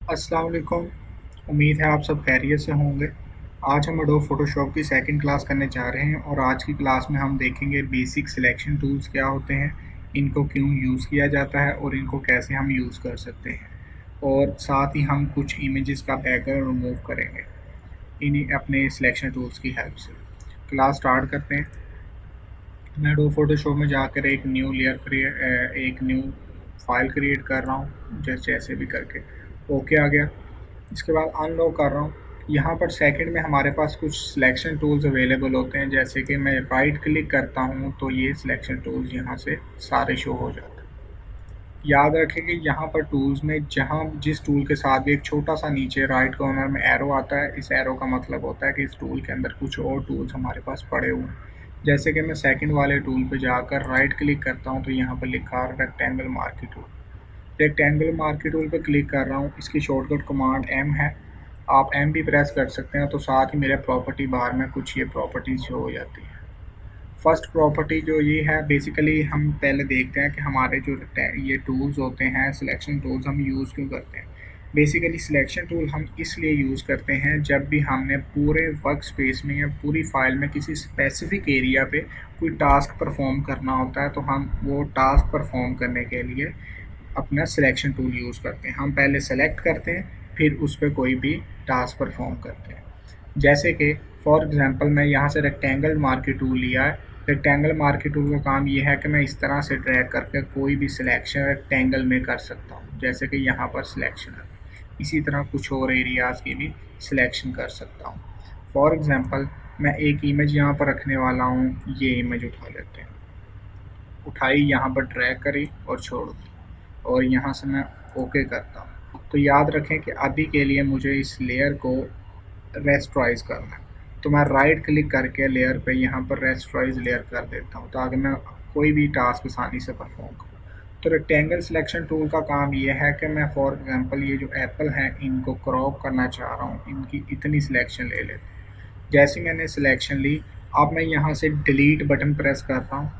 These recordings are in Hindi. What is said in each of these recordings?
अस्सलाम वालेकुम। उम्मीद है आप सब खैरियत से होंगे। आज हम एडोब फ़ोटोशॉप की सेकंड क्लास करने जा रहे हैं और आज की क्लास में हम देखेंगे बेसिक सिलेक्शन टूल्स क्या होते हैं, इनको क्यों यूज़ किया जाता है और इनको कैसे हम यूज़ कर सकते हैं। और साथ ही हम कुछ इमेजेस का बैकग्राउंड रिमूव करेंगे इन्हीं अपने सिलेक्शन टूल्स की हेल्प से। क्लास स्टार्ट करते हैं। मैं एडोब फ़ोटोशॉप में जाकर एक न्यू फाइल क्रिएट कर रहा हूँ जैसे भी करके। ओके आ गया। इसके बाद अनलॉक कर रहा हूँ। यहाँ पर सेकंड में हमारे पास कुछ सिलेक्शन टूल्स अवेलेबल होते हैं, जैसे कि मैं राइट क्लिक करता हूँ तो ये सिलेक्शन टूल्स यहाँ से सारे शो हो जाते हैं। याद रखें कि यहाँ पर टूल्स में जहाँ जिस टूल के साथ भी एक छोटा सा नीचे राइट कॉर्नर में एरो आता है, इस एरो का मतलब होता है कि इस टूल के अंदर कुछ और टूल्स हमारे पास पड़े हुए हैं। जैसे कि मैं सेकंड वाले टूल पे जाकर राइट क्लिक करता हूँ तो यहाँ पर लिखा है rectangle marquee tool. Rectangle marquee tool पे क्लिक कर रहा हूँ। इसकी शॉर्टकट कमांड एम है। आप एम भी प्रेस कर सकते हैं, तो साथ ही मेरे प्रॉपर्टी बार में कुछ ये प्रॉपर्टीज शो हो जाती है। फर्स्ट प्रॉपर्टी जो ये है, बेसिकली हम पहले देखते हैं कि हमारे जो ये टूल्स होते हैं सिलेक्शन टूल्स हम यूज़ क्यों करते हैं। बेसिकली सिलेक्शन टूल हम इसलिए यूज़ करते हैं जब भी हमने पूरे वर्क स्पेस में या पूरी फाइल में किसी स्पेसिफिक एरिया पे कोई टास्क परफॉर्म करना होता है, तो हम वो टास्क परफॉर्म करने के लिए अपना सिलेक्शन टूल यूज़ करते हैं। हम पहले सेलेक्ट करते हैं, फिर उस पर कोई भी टास्क परफॉर्म करते हैं। जैसे कि फॉर एग्जांपल मैं यहाँ से रेक्टेंगल मार्की टूल लिया है। रेक्टेंगल मार्की टूल का काम ये है कि मैं इस तरह से ड्रैग करके कोई भी सिलेक्शन रेक्टेंगल में कर सकता हूँ, जैसे कि यहाँ पर सिलेक्शन है। इसी तरह कुछ और एरियाज़ की भी सिलेक्शन कर सकता हूँ। फॉर एग्जांपल मैं एक इमेज यहाँ पर रखने वाला हूँ। ये इमेज उठा लेते हैं। उठाई, यहाँ पर ड्रैग करी और छोड़ दी और यहाँ से मैं ओके करता हूँ। तो याद रखें कि अभी के लिए मुझे इस लेयर को रेस्टराइज करना है, तो मैं राइट क्लिक करके लेयर पे यहाँ पर रेस्टराइज लेयर कर देता हूँ ताकि मैं कोई भी टास्क आसानी से परफॉर्म करूँ। तो रेक्टेंगल सिलेक्शन टूल का काम ये है कि मैं फॉर एग्जांपल ये जो एप्पल हैं इनको क्रॉप करना चाह रहा हूँ, इनकी इतनी सिलेक्शन ले लेते हैं। जैसे मैंने सिलेक्शन ली, अब मैं यहाँ से डिलीट बटन प्रेस कर रहा हूँ।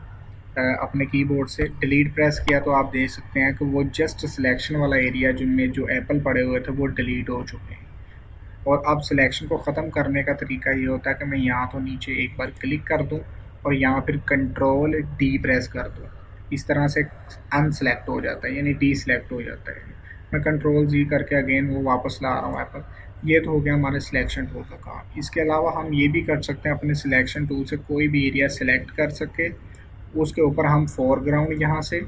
अपने कीबोर्ड से डिलीट प्रेस किया तो आप देख सकते हैं कि वो जस्ट सिलेक्शन वाला एरिया जिनमें जो एप्पल पड़े हुए थे वो डिलीट हो चुके हैं। और अब सिलेक्शन को ख़त्म करने का तरीका ये होता है कि मैं यहाँ तो नीचे एक बार क्लिक कर दूँ और यहाँ फिर कंट्रोल डी प्रेस कर दूँ। इस तरह से अनसेलेक्ट हो जाता है, यानी डी सेलेक्ट हो जाता है। मैं कंट्रोल जी करके अगेन वो वापस ला रहा हूँ एप्पल। ये तो हो गया हमारे सिलेक्शन टूल का काम। इसके अलावा हम ये भी कर सकते हैं, अपने सिलेक्शन टूल से कोई भी एरिया सेलेक्ट कर सके, उसके ऊपर हम फोरग्राउंड यहाँ से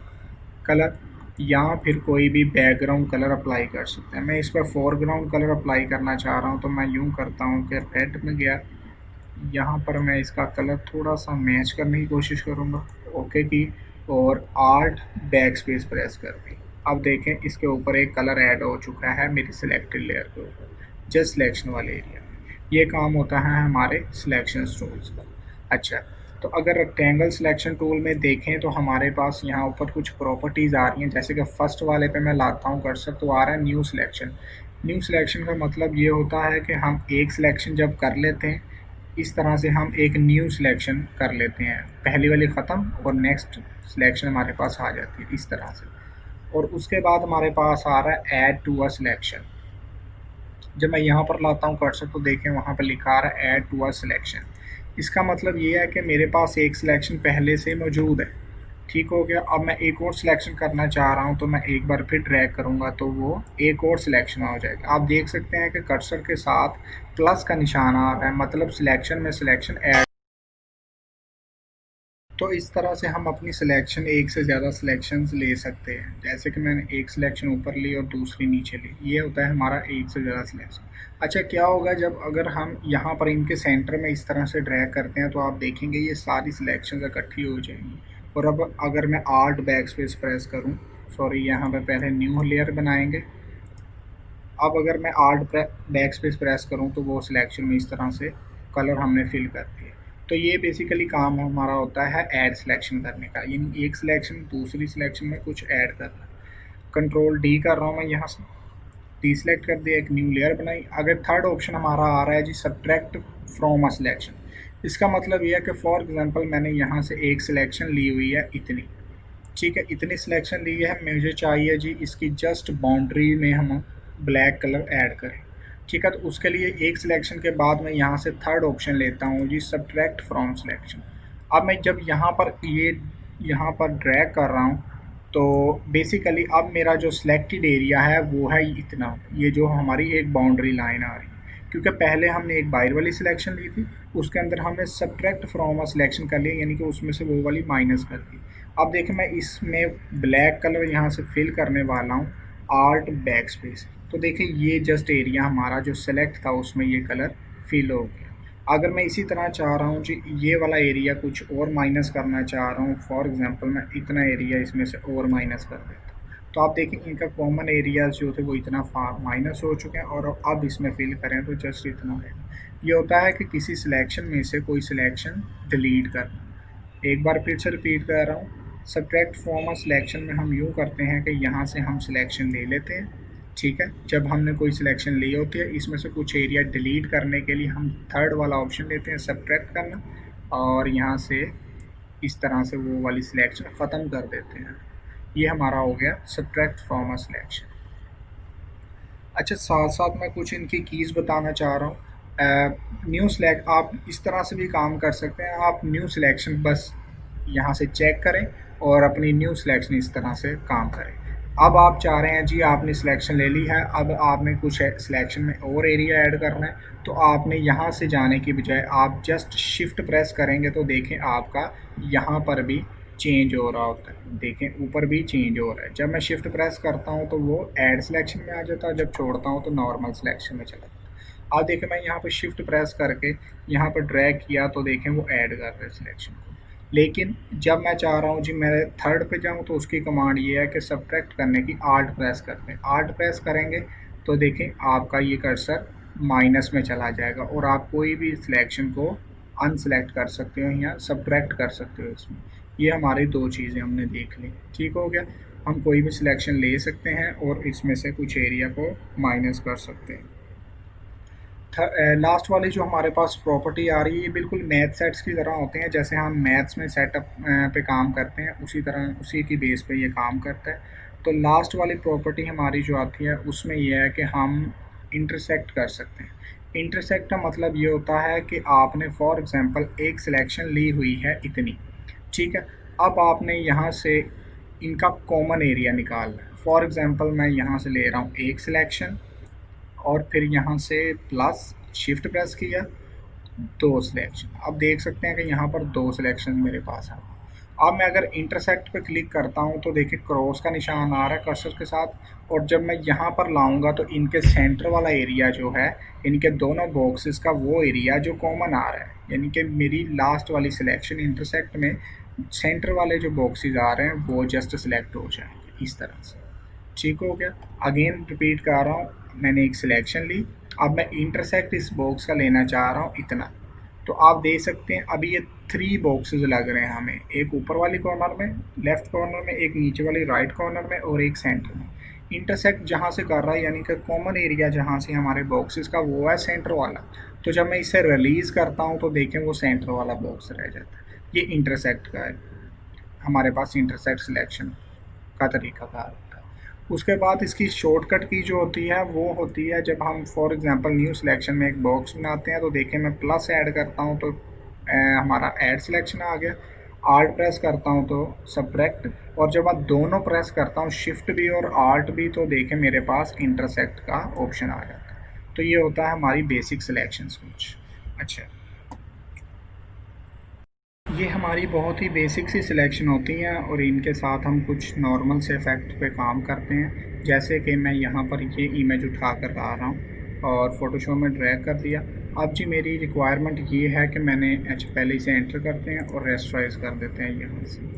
कलर या फिर कोई भी बैकग्राउंड कलर अप्लाई कर सकते हैं। मैं इस पर फोरग्राउंड कलर अप्लाई करना चाह रहा हूँ, तो मैं यूँ करता हूँ कि रेड में गया, यहाँ पर मैं इसका कलर थोड़ा सा मैच करने की कोशिश करूँगा। ओके की और आल्ट बैक स्पेस प्रेस कर दी। अब देखें इसके ऊपर एक कलर ऐड हो चुका है मेरी सिलेक्टेड लेयर के ऊपर, जस्ट सिलेक्शन वाले एरिया। ये काम होता है हमारे सिलेक्शन टूल्स का। अच्छा, तो अगर रेक्टेंगल सिलेक्शन टूल में देखें तो हमारे पास यहाँ ऊपर कुछ प्रॉपर्टीज़ आ रही हैं। जैसे कि फर्स्ट वाले पे मैं लाता हूँ कर्सर, तो आ रहा है न्यू सिलेक्शन। न्यू सिलेक्शन का मतलब ये होता है कि हम एक सिलेक्शन जब कर लेते हैं, इस तरह से हम एक न्यू सिलेक्शन कर लेते हैं, पहली वाली ख़त्म और नेक्स्ट सिलेक्शन हमारे पास आ जाती है इस तरह से। और उसके बाद हमारे पास आ रहा है ऐड टू अ सिलेक्शन। जब मैं यहाँ पर लाता हूँ कर्सर तो देखें वहाँ पर लिखा आ रहा है ऐड टू अ सिलेक्शन। इसका मतलब ये है कि मेरे पास एक सिलेक्शन पहले से मौजूद है। ठीक हो गया। अब मैं एक और सिलेक्शन करना चाह रहा हूँ, तो मैं एक बार फिर ड्रैग करूँगा तो वो एक और सिलेक्शन हो जाएगा। आप देख सकते हैं कि कर्सर के साथ प्लस का निशान आ रहा है, मतलब सिलेक्शन में सिलेक्शन ऐड। तो इस तरह से हम अपनी सिलेक्शन एक से ज़्यादा सिलेक्शंस ले सकते हैं। जैसे कि मैंने एक सिलेक्शन ऊपर ली और दूसरी नीचे ली, ये होता है हमारा एक से ज़्यादा सिलेक्शन। अच्छा, क्या होगा जब अगर हम यहाँ पर इनके सेंटर में इस तरह से ड्रैग करते हैं, तो आप देखेंगे ये सारी सिलेक्शन इकट्ठी हो जाएंगी। और अब अगर मैं आल्ट बैक स्पेस प्रेस करूँ, सॉरी यहाँ पर पहले न्यू लेयर बनाएंगे। अब अगर मैं आल्ट बैक स्पेस प्रेस करूँ तो वो सिलेक्शन में इस तरह से कलर हमने फिल कर दिए। तो ये बेसिकली काम हमारा होता है ऐड सिलेक्शन करने का, यानी एक सिलेक्शन दूसरी सिलेक्शन में कुछ ऐड करना। कंट्रोल डी कर रहा हूँ मैं, यहाँ से डी सेलेक्ट कर दिया, एक न्यू लेयर बनाई। अगर थर्ड ऑप्शन हमारा आ रहा है जी सब्ट्रैक्ट फ्रॉम अ सिलेक्शन, इसका मतलब ये है कि फॉर एग्जांपल मैंने यहाँ से एक सिलेक्शन ली हुई है इतनी, ठीक है, इतनी सिलेक्शन ली है, मुझे चाहिए जी इसकी जस्ट बाउंड्री में हम ब्लैक कलर ऐड करें। ठीक है, तो उसके लिए एक सिलेक्शन के बाद मैं यहाँ से थर्ड ऑप्शन लेता हूँ जी, सब्ट्रैक्ट फ्रॉम सिलेक्शन। अब मैं जब यहाँ पर ड्रैग कर रहा हूँ तो बेसिकली अब मेरा जो सिलेक्टेड एरिया है वो है इतना, ये जो हमारी एक बाउंड्री लाइन आ रही है, क्योंकि पहले हमने एक बाहर वाली सिलेक्शन ली थी, उसके अंदर हमने सब्ट्रैक्ट फ्रॉम अ सिलेक्शन कर लिया, यानी कि उसमें से वो वाली माइनस कर दी। अब देखिए मैं इसमें ब्लैक कलर यहाँ से फिल करने वाला हूँ, आल्ट बैक स्पेस। तो देखिए ये जस्ट एरिया हमारा जो सेलेक्ट था उसमें ये कलर फिल हो गया। अगर मैं इसी तरह चाह रहा हूँ जी ये वाला एरिया कुछ और माइनस करना चाह रहा हूँ, फॉर एग्जांपल मैं इतना एरिया इसमें से और माइनस कर देता, तो आप देखें इनका कॉमन एरियाज जो थे वो इतना माइनस हो चुके हैं, और अब इसमें फिल करें तो जस्ट इतना है। ये होता है कि किसी सिलेक्शन में से कोई सिलेक्शन डिलीट करना। एक बार फिर से रिपीट कर रहा हूँ, सब्ट्रैक्ट फ्रॉम अ सिलेक्शन में हम यूँ करते हैं कि यहाँ से हम सिलेक्शन ले लेते हैं। ठीक है, जब हमने कोई सिलेक्शन ली होती है इसमें से कुछ एरिया डिलीट करने के लिए हम थर्ड वाला ऑप्शन लेते हैं, सब्ट्रैक्ट करना, और यहाँ से इस तरह से वो वाली सिलेक्शन ख़त्म कर देते हैं। ये हमारा हो गया सब्ट्रैक्ट फ्रॉम अ सिलेक्शन। अच्छा, साथ साथ मैं कुछ इनकी कीज़ बताना चाह रहा हूँ। न्यू सिलेक्ट आप इस तरह से भी काम कर सकते हैं, आप न्यू सिलेक्शन बस यहाँ से चेक करें और अपनी न्यू सिलेक्शन इस तरह से काम करें। अब आप चाह रहे हैं जी आपने सिलेक्शन ले ली है, अब आपने कुछ सिलेक्शन में और एरिया ऐड करना है, तो आपने यहाँ से जाने की बजाय आप जस्ट शिफ्ट प्रेस करेंगे तो देखें आपका यहाँ पर भी चेंज हो रहा होता है। देखें ऊपर भी चेंज हो रहा है, जब मैं शिफ्ट प्रेस करता हूँ तो वो ऐड सिलेक्शन में आ जाता है, जब छोड़ता हूँ तो नॉर्मल सिलेक्शन में चला जाता है। अब देखें मैं यहाँ पर शिफ्ट प्रेस करके यहाँ पर ड्रैग किया तो देखें वो ऐड कर रहे हैं सिलेक्शन को। लेकिन जब मैं चाह रहा हूँ जी मैं थर्ड पे जाऊँ तो उसकी कमांड ये है कि सब्ट्रैक्ट करने की आल्ट प्रेस करते हैं। आल्ट प्रेस करेंगे तो देखें आपका ये कर्सर माइनस में चला जाएगा और आप कोई भी सिलेक्शन को अनसेलेक्ट कर सकते हो या सब्ट्रैक्ट कर सकते हो इसमें। ये हमारी दो चीज़ें हमने देख ली, ठीक हो गया। हम कोई भी सिलेक्शन ले सकते हैं और इसमें से कुछ एरिया को माइनस कर सकते हैं। लास्ट वाली जो हमारे पास प्रॉपर्टी आ रही है, ये बिल्कुल मैथ सेट्स की तरह होते हैं, जैसे हम मैथ्स में सेटअप पे काम करते हैं उसी तरह उसी की बेस पे ये काम करता है। तो लास्ट वाली प्रॉपर्टी हमारी जो आती है उसमें यह है कि हम इंटरसेक्ट कर सकते हैं। इंटरसेक्ट का मतलब ये होता है कि आपने फॉर एग्जांपल एक सिलेक्शन ली हुई है इतनी, ठीक है, अब आपने यहाँ से इनका कॉमन एरिया निकालना है। फॉर एग्जांपल मैं यहाँ से ले रहा हूँ एक सिलेक्शन और फिर यहाँ से प्लस शिफ्ट प्रेस किया, दो सिलेक्शन। अब देख सकते हैं कि यहाँ पर दो सिलेक्शन मेरे पास है। अब मैं अगर इंटरसेक्ट पे क्लिक करता हूँ तो देखिए क्रॉस का निशान आ रहा है कर्सर के साथ, और जब मैं यहाँ पर लाऊंगा तो इनके सेंटर वाला एरिया जो है इनके दोनों बॉक्सेस का वो एरिया जो कॉमन आ रहा है, यानी कि मेरी लास्ट वाली सिलेक्शन इंटरसेक्ट में सेंटर वाले जो बॉक्सेस आ रहे हैं वो जस्ट सिलेक्ट हो जाएंगे इस तरह से। ठीक हो गया। अगेन रिपीट कर रहा हूँ, मैंने एक सिलेक्शन ली, अब मैं इंटरसेक्ट इस बॉक्स का लेना चाह रहा हूँ इतना, तो आप देख सकते हैं अभी ये थ्री बॉक्सेस लग रहे हैं हमें, एक ऊपर वाली कॉर्नर में लेफ्ट कॉर्नर में, एक नीचे वाली राइट कॉर्नर में और एक सेंटर में। इंटरसेक्ट जहाँ से कर रहा है यानी कि कॉमन एरिया जहाँ से हमारे बॉक्सेस का वो है सेंटर वाला, तो जब मैं इसे रिलीज़ करता हूँ तो देखें वो सेंटर वाला बॉक्स रह जाता है। ये इंटरसेक्ट का है, हमारे पास इंटरसेक्ट सिलेक्शन का तरीकाकार होता है। उसके बाद इसकी शॉर्टकट की जो होती है वो होती है जब हम फॉर एग्जांपल न्यू सिलेक्शन में एक बॉक्स बनाते हैं तो देखें मैं प्लस ऐड करता हूँ तो हमारा ऐड सिलेक्शन आ गया, आल्ट प्रेस करता हूँ तो सब्ट्रैक्ट, और जब मैं दोनों प्रेस करता हूँ शिफ्ट भी और आल्ट भी तो देखें मेरे पास इंटरसेक्ट का ऑप्शन आ जाता है। तो ये होता है हमारी बेसिक सिलेक्शंस कुछ। अच्छा, ये हमारी बहुत ही बेसिक सी सिलेक्शन होती हैं और इनके साथ हम कुछ नॉर्मल से इफ़ेक्ट पे काम करते हैं, जैसे कि मैं यहाँ पर ये इमेज उठा कर ला रहा हूँ और फ़ोटोशॉप में ड्रैग कर दिया। अब जी मेरी रिक्वायरमेंट ये है कि मैंने पहले इसे एंटर करते हैं और रेस्टराइज कर देते हैं यहाँ से।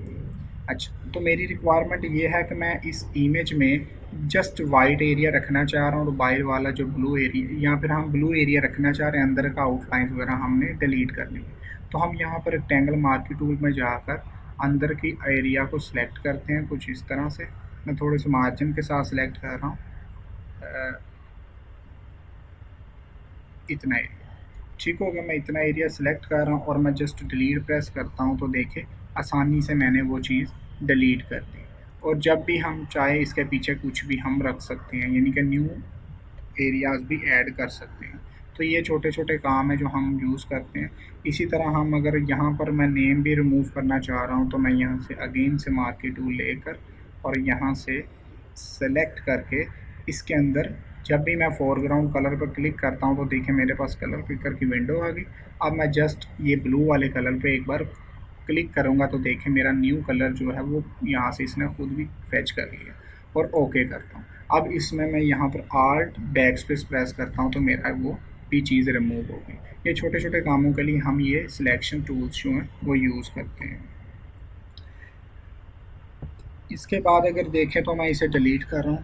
अच्छा, तो मेरी रिक्वायरमेंट ये है कि मैं इस इमेज में जस्ट वाइट एरिया रखना चाह रहा हूँ और बाहर वाला जो ब्लू एरिया या फिर हम ब्लू एरिया रखना चाह रहे हैं, अंदर का आउटलाइन वगैरह हमने डिलीट करनी है। तो हम यहाँ पर रेक्टेंगल मार्की टूल में जाकर अंदर की एरिया को सिलेक्ट करते हैं कुछ इस तरह से। मैं थोड़े से मार्जिन के साथ सिलेक्ट कर रहा हूँ, इतना एरिया ठीक हो गया। मैं इतना एरिया सिलेक्ट कर रहा हूँ और मैं जस्ट डिलीट प्रेस करता हूँ तो देखे आसानी से मैंने वो चीज़ डिलीट कर दी। और जब भी हम चाहे इसके पीछे कुछ भी हम रख सकते हैं, यानी कि न्यू एरियाज भी ऐड कर सकते हैं। तो ये छोटे छोटे काम है जो हम यूज़ करते हैं। इसी तरह हम अगर यहाँ पर मैं नेम भी रिमूव करना चाह रहा हूँ तो मैं यहाँ से अगेन से मार्की टूल लेकर और यहाँ से सेलेक्ट करके इसके अंदर जब भी मैं फोरग्राउंड कलर पर क्लिक करता हूँ तो देखिए मेरे पास कलर पिकर की विंडो आ गई। अब मैं जस्ट ये ब्लू वाले कलर पे एक बार क्लिक करूँगा तो देखिए मेरा न्यू कलर जो है वो यहाँ से इसने खुद भी फैच कर लिया और ओके करता हूँ। अब इसमें मैं यहाँ पर आल्ट बैक स्पेस प्रेस करता हूँ तो मेरा वो भी चीज़ रिमूव हो गई। ये छोटे छोटे कामों के लिए हम ये सिलेक्शन टूल्स जो हैं वो यूज़ करते हैं। इसके बाद अगर देखें तो मैं इसे डिलीट कर रहा हूँ।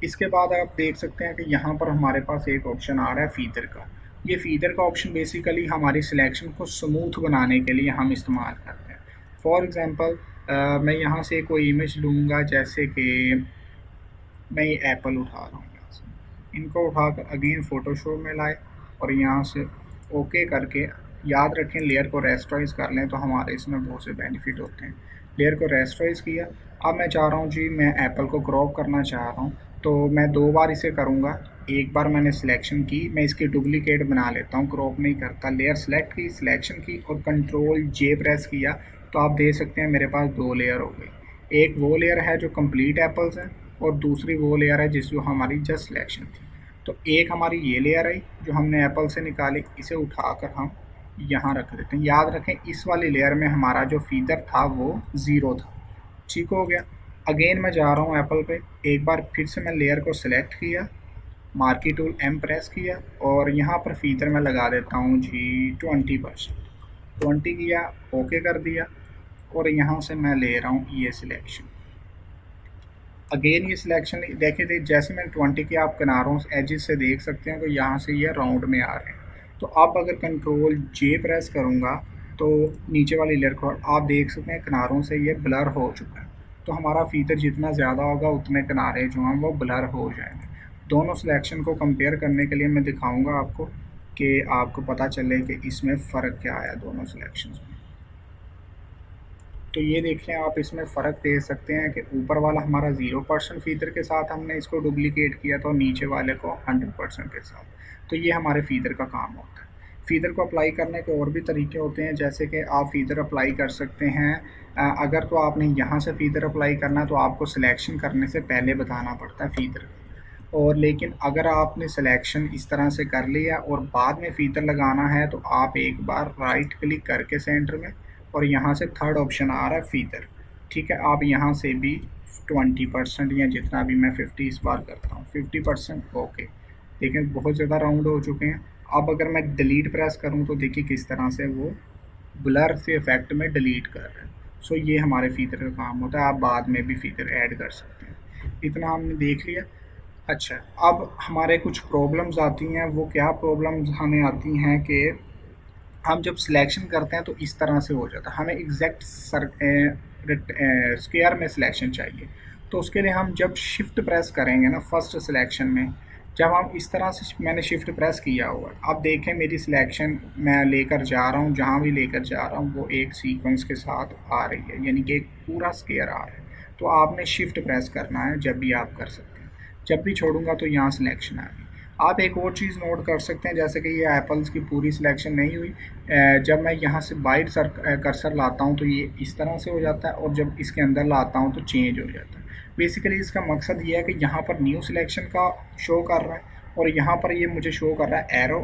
इसके बाद आप देख सकते हैं कि यहाँ पर हमारे पास एक ऑप्शन आ रहा है फीदर का। ये फीदर का ऑप्शन बेसिकली हमारी सिलेक्शन को स्मूथ बनाने के लिए हम इस्तेमाल करते हैं। फॉर एग्ज़ाम्पल मैं यहाँ से कोई इमेज लूँगा, जैसे कि मैं ये एप्पल उठा रहा हूँ, यहाँ से इनको उठाकर अगेन फ़ोटोशॉप में लाए और यहाँ से ओके करके याद रखें लेयर को रेस्टराइज कर लें तो हमारे इसमें बहुत से बेनिफिट होते हैं। लेयर को रेस्टराइज किया। अब मैं चाह रहा हूँ जी मैं एप्पल को क्रॉप करना चाह रहा हूँ तो मैं दो बार इसे करूँगा। एक बार मैंने सिलेक्शन की, मैं इसकी डुप्लीकेट बना लेता हूँ, क्रॉप नहीं करता। लेयर सेलेक्ट की, सिलेक्शन की और कंट्रोल जे प्रेस किया तो आप देख सकते हैं मेरे पास दो लेयर हो गई। एक वो लेयर है जो कंप्लीट एप्पल्स है और दूसरी वो लेयर है जिस जो हमारी जस्ट सिलेक्शन थी। तो एक हमारी ये लेयर आई जो हमने एप्पल से निकाली, इसे उठाकर हम यहाँ रख देते हैं। याद रखें इस वाली लेयर में हमारा जो फीदर था वो 0 था। ठीक हो गया। अगेन मैं जा रहा हूँ एप्पल पे, एक बार फिर से मैं लेयर को सिलेक्ट किया, मार्की टूल एम प्रेस किया और यहाँ पर फीदर में लगा देता हूँ जी 20%। 20 किया, ओके कर दिया और यहाँ से मैं ले रहा हूँ ये सिलेक्शन। अगेन ये सिलेक्शन देखिए जैसे मैं 20 के आप किनारों एजेस से देख सकते हैं तो यहाँ से ये राउंड में आ रहे हैं। तो अब अगर कंट्रोल जे प्रेस करूँगा तो नीचे वाली लेयर को आप देख सकते हैं किनारों से ये ब्लर हो चुका है। तो हमारा फीचर जितना ज़्यादा होगा उतने किनारे जो हैं वो ब्लर हो जाएंगे। दोनों सिलेक्शन को कंपेयर करने के लिए मैं दिखाऊँगा आपको कि आपको पता चले कि इसमें फ़र्क क्या आया दोनों सिलेक्शन में। तो ये देखें आप इसमें फ़र्क देख सकते हैं कि ऊपर वाला हमारा 0% फीदर के साथ हमने इसको डुप्लीकेट किया तो नीचे वाले को 100% के साथ। तो ये हमारे फीदर का काम होता है। फीदर को अप्लाई करने के और भी तरीके होते हैं, जैसे कि आप फीदर अप्लाई कर सकते हैं। अगर तो आपने यहाँ से फीदर अप्लाई करना है तो आपको सिलेक्शन करने से पहले बताना पड़ता है फीदर। और लेकिन अगर आपने सिलेक्शन इस तरह से कर लिया और बाद में फीदर लगाना है तो आप एक बार राइट क्लिक करके सेंटर में और यहाँ से थर्ड ऑप्शन आ रहा है फीदर। ठीक है, आप यहाँ से भी 20% या जितना भी मैं 50 इस बार करता हूँ 50%। ओके, देखें बहुत ज़्यादा राउंड हो चुके हैं। अब अगर मैं डिलीट प्रेस करूँ तो देखिए किस तरह से वो ब्लर से इफेक्ट में डिलीट कर रहे हैं। सो ये हमारे फीदर का काम होता है। आप बाद में भी फीदर ऐड कर सकते हैं। इतना हमने देख लिया। अच्छा, अब हमारे कुछ प्रॉब्लम्स आती हैं। वो क्या प्रॉब्लम्स हमें आती हैं कि हम जब सिलेक्शन करते हैं तो इस तरह से हो जाता है। हमें एग्जैक्ट स्क्वायर में सिलेक्शन चाहिए। तो उसके लिए हम जब शिफ्ट प्रेस करेंगे ना फर्स्ट सिलेक्शन में, जब हम इस तरह से मैंने शिफ्ट प्रेस किया हुआ, अब देखें मेरी सिलेक्शन मैं लेकर जा रहा हूँ, जहाँ भी लेकर जा रहा हूँ वो एक सीक्वेंस के साथ आ रही है, यानी कि एक पूरा स्क्वायर आ रहा है। तो आपने शिफ्ट प्रेस करना है जब भी आप कर सकते हैं। जब भी छोड़ूंगा तो यहाँ सिलेक्शन आ गई। आप एक और चीज़ नोट कर सकते हैं, जैसे कि ये एप्पल्स की पूरी सिलेक्शन नहीं हुई। जब मैं यहाँ से बाइट कर्सर लाता हूँ तो ये इस तरह से हो जाता है और जब इसके अंदर लाता हूँ तो चेंज हो जाता है। बेसिकली इसका मकसद ये है कि यहाँ पर न्यू सिलेक्शन का शो कर रहा है और यहाँ पर ये मुझे शो कर रहा है एरो।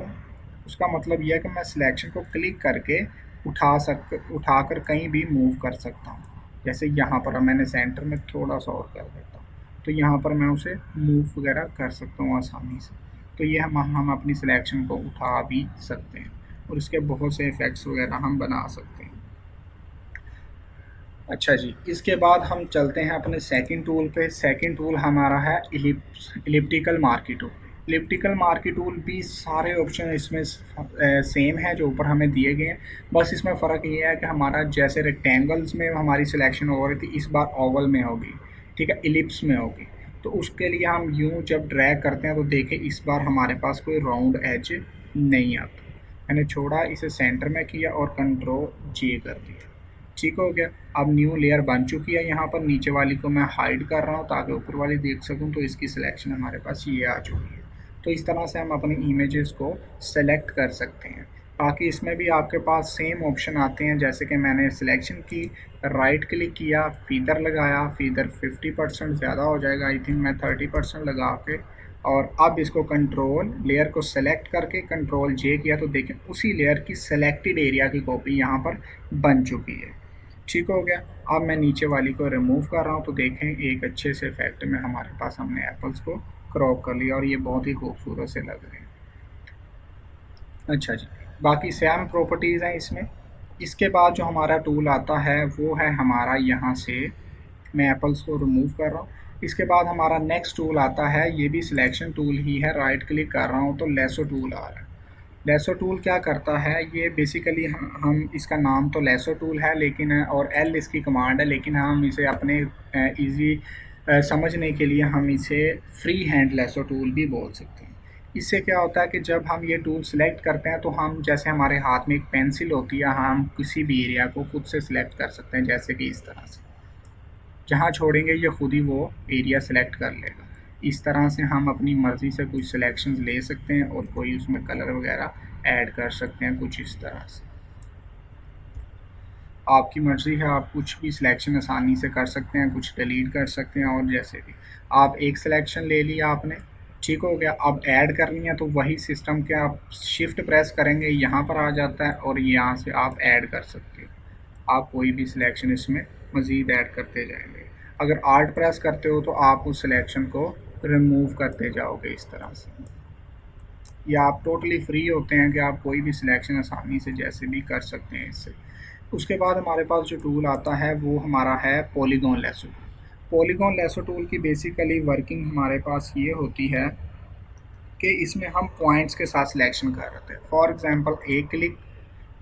उसका मतलब यह है कि मैं सिलेक्शन को क्लिक करके उठाकर कहीं भी मूव कर सकता हूँ। जैसे यहाँ पर मैंने सेंटर में थोड़ा सा और कर देता हूँ तो यहाँ पर मैं उसे मूव वगैरह कर सकता हूँ आसानी से। तो ये हम अपनी सिलेक्शन को उठा भी सकते हैं और इसके बहुत से इफ़ेक्ट्स वगैरह हम बना सकते हैं। अच्छा जी, इसके बाद हम चलते हैं अपने सेकंड टूल पे। सेकंड टूल हमारा है elliptical marquee tool. Elliptical marquee tool भी सारे ऑप्शन इसमें सेम है जो ऊपर हमें दिए गए हैं। बस इसमें फ़र्क ये है कि हमारा जैसे रेक्टेंगल्स में हमारी सिलेक्शन हो रही थी, इस बार ओवल में होगी। ठीक है, इलिप्स में होगी। तो उसके लिए हम यूँ जब ड्रैग करते हैं तो देखें इस बार हमारे पास कोई राउंड एज नहीं आता। मैंने छोड़ा, इसे सेंटर में किया और कंट्रोल जे कर दिया। ठीक हो गया। अब न्यू लेयर बन चुकी है, यहाँ पर नीचे वाली को मैं हाइड कर रहा हूँ ताकि ऊपर वाली देख सकूँ, तो इसकी सिलेक्शन हमारे पास ये आ चुकी है। तो इस तरह से हम अपनी इमेजेस को सेलेक्ट कर सकते हैं। बाकी इसमें भी आपके पास सेम ऑप्शन आते हैं, जैसे कि मैंने सिलेक्शन की, राइट क्लिक किया, फीदर लगाया, फीदर 50% ज़्यादा हो जाएगा, आई थिंक मैं 30% लगा के, और अब इसको कंट्रोल लेयर को सेलेक्ट करके कंट्रोल जे किया, तो देखें उसी लेयर की सेलेक्टेड एरिया की कॉपी यहाँ पर बन चुकी है। ठीक हो गया। अब मैं नीचे वाली को रिमूव कर रहा हूँ, तो देखें एक अच्छे से इफेक्ट में हमारे पास हमने एप्पल्स को क्रॉप कर लिया और ये बहुत ही खूबसूरत से लग रहे हैं। अच्छा जी, बाकी सेम प्रॉपर्टीज़ हैं इसमें। इसके बाद जो हमारा टूल आता है वो है हमारा, यहाँ से मैं एप्पल्स को रिमूव कर रहा हूँ। इसके बाद हमारा नेक्स्ट टूल आता है, ये भी सिलेक्शन टूल ही है, राइट क्लिक कर रहा हूँ तो लेसो टूल आ रहा है। लेसो टूल क्या करता है, ये बेसिकली हम इसका नाम तो लेसो टूल है, लेकिन और एल इसकी कमांड है, लेकिन हम इसे अपने इजी समझने के लिए हम इसे फ्री हैंड लेसो टूल भी बोल सकते हैं। इससे क्या होता है कि जब हम ये टूल सेलेक्ट करते हैं तो हम, जैसे हमारे हाथ में एक पेंसिल होती है, हम किसी भी एरिया को खुद से सिलेक्ट कर सकते हैं, जैसे कि इस तरह से, जहाँ छोड़ेंगे ये खुद ही वो एरिया सेलेक्ट कर लेगा। इस तरह से हम अपनी मर्ज़ी से कुछ सिलेक्शंस ले सकते हैं और कोई उसमें कलर वगैरह ऐड कर सकते हैं, कुछ इस तरह से आपकी मर्ज़ी है, आप कुछ भी सिलेक्शन आसानी से कर सकते हैं, कुछ डिलीट कर सकते हैं, और जैसे भी आप एक सिलेक्शन ले लिया आपने, ठीक हो गया। अब ऐड करनी है तो वही सिस्टम के आप शिफ्ट प्रेस करेंगे, यहाँ पर आ जाता है और यहाँ से आप ऐड कर सकते हो। आप कोई भी सिलेक्शन इसमें मज़ीद ऐड करते जाएंगे। अगर आल्ट प्रेस करते हो तो आप उस सिलेक्शन को रिमूव करते जाओगे इस तरह से, या आप टोटली फ्री होते हैं कि आप कोई भी सिलेक्शन आसानी से जैसे भी कर सकते हैं इससे। उसके बाद हमारे पास जो टूल आता है वो हमारा है polygon lasso tool. Polygon lasso tool की बेसिकली वर्किंग हमारे पास ये होती है कि इसमें हम पॉइंट्स के साथ सिलेक्शन कर रहे थे। फॉर एग्जांपल एक क्लिक,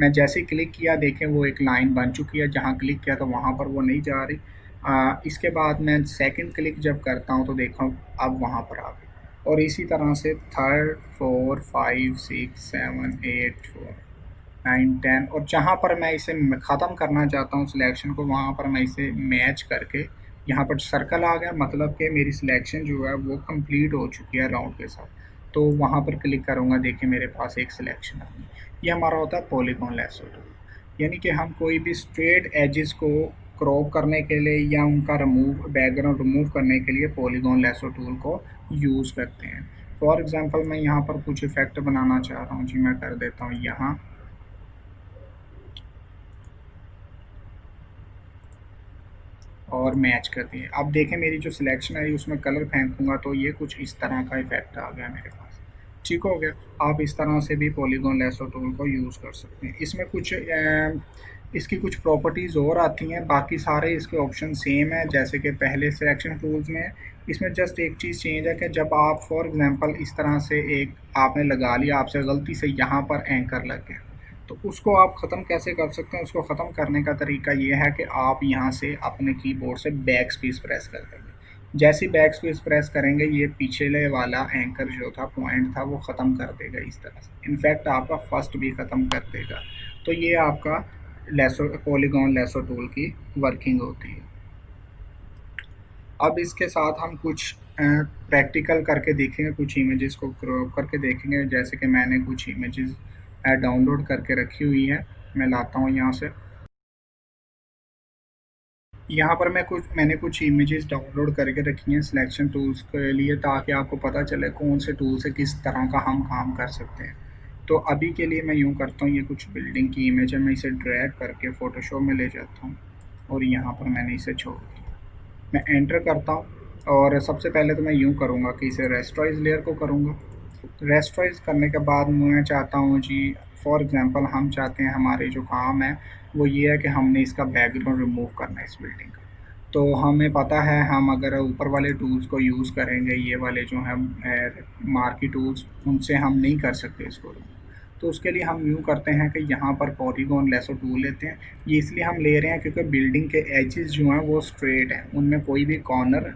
मैं जैसे क्लिक किया देखें वो एक लाइन बन चुकी है, जहाँ क्लिक किया तो वहाँ पर वो नहीं जा रही। इसके बाद मैं सेकंड क्लिक जब करता हूँ तो देखो अब वहाँ पर आ गई, और इसी तरह से थर्ड, 4, 5, 6, 7, 8, 9, 10, और जहाँ पर मैं इसे ख़त्म करना चाहता हूँ सिलेक्शन को, वहाँ पर मैं इसे मैच करके यहाँ पर सर्कल आ गया, मतलब कि मेरी सिलेक्शन जो है वो कंप्लीट हो चुकी है राउंड के साथ। तो वहाँ पर क्लिक करूँगा, देखिए मेरे पास एक सिलेक्शन आ गई। ये हमारा होता है पॉलीगॉन लेसो टूल, यानी कि हम कोई भी स्ट्रेट एजेस को क्रॉप करने के लिए या उनका बैकग्राउंड रिमूव करने के लिए पॉलीगॉन लेसो टूल को यूज़ करते हैं। फॉर एग्जांपल मैं यहाँ पर कुछ इफेक्ट बनाना चाह रहा हूँ जी, मैं कर देता हूँ यहाँ, और मैच कर दिए। अब देखें मेरी जो सिलेक्शन है उसमें कलर फेंकूँगा तो ये कुछ इस तरह का इफेक्ट आ गया मेरे पास। ठीक हो गया। आप इस तरह से भी पॉलीगॉन लेसो टूल को यूज़ कर सकते हैं। इसमें कुछ इसकी कुछ प्रॉपर्टीज़ और आती हैं, बाकी सारे इसके ऑप्शन सेम है जैसे कि पहले सिलेक्शन टूल्स में है। इसमें जस्ट एक चीज़ चेंज है कि जब आप फॉर एग्जांपल इस तरह से एक आपने लगा लिया, आपसे गलती से यहाँ पर एंकर लग गया, तो उसको आप ख़त्म कैसे कर सकते हैं? उसको ख़त्म करने का तरीका ये है कि आप यहाँ से अपने कीबोर्ड से बैक स्पेस प्रेस कर देंगे। जैसे ही बैक स्पेस प्रेस करेंगे ये पिछले वाला एंकर जो था, पॉइंट था, वो ख़त्म कर देगा इस तरह से। इनफैक्ट आपका फर्स्ट भी ख़त्म कर देगा। तो ये आपका पॉलीगॉन लेसो टूल की वर्किंग होती है। अब इसके साथ हम कुछ प्रैक्टिकल करके देखेंगे, कुछ इमेजेस को क्रॉप करके देखेंगे, जैसे कि मैंने कुछ इमेजेस डाउनलोड करके रखी हुई है। मैं लाता हूँ यहाँ से, यहाँ पर मैंने कुछ इमेजेस डाउनलोड करके रखी हैं सिलेक्शन टूल्स के लिए, ताकि आपको पता चले कौन से टूल से किस तरह का हम काम कर सकते हैं। तो अभी के लिए मैं यूँ करता हूँ, ये कुछ बिल्डिंग की इमेज है, मैं इसे ड्रैग करके फ़ोटोशॉप में ले जाता हूँ और यहाँ पर मैंने इसे छोड़ दिया। मैं एंटर करता हूँ और सबसे पहले तो मैं यूँ करूँगा कि इसे रेस्टराइज लेयर को करूँगा। रेस्टराइज करने के बाद मैं चाहता हूँ जी, फॉर एग्जांपल हम चाहते हैं हमारे जो काम है वो ये है कि हमने इसका बैकग्राउंड रिमूव करना है इस बिल्डिंग का। तो हमें पता है हम अगर ऊपर वाले टूल्स को यूज़ करेंगे, ये वाले जो हैं मार्की टूल्स, उनसे हम नहीं कर सकते इसको। तो उसके लिए हम यूँ करते हैं कि यहाँ पर पॉलीगॉन लेसो टूल लेते हैं। ये इसलिए हम ले रहे हैं क्योंकि बिल्डिंग के एजेस जो हैं वो स्ट्रेट हैं, उनमें कोई भी कॉर्नर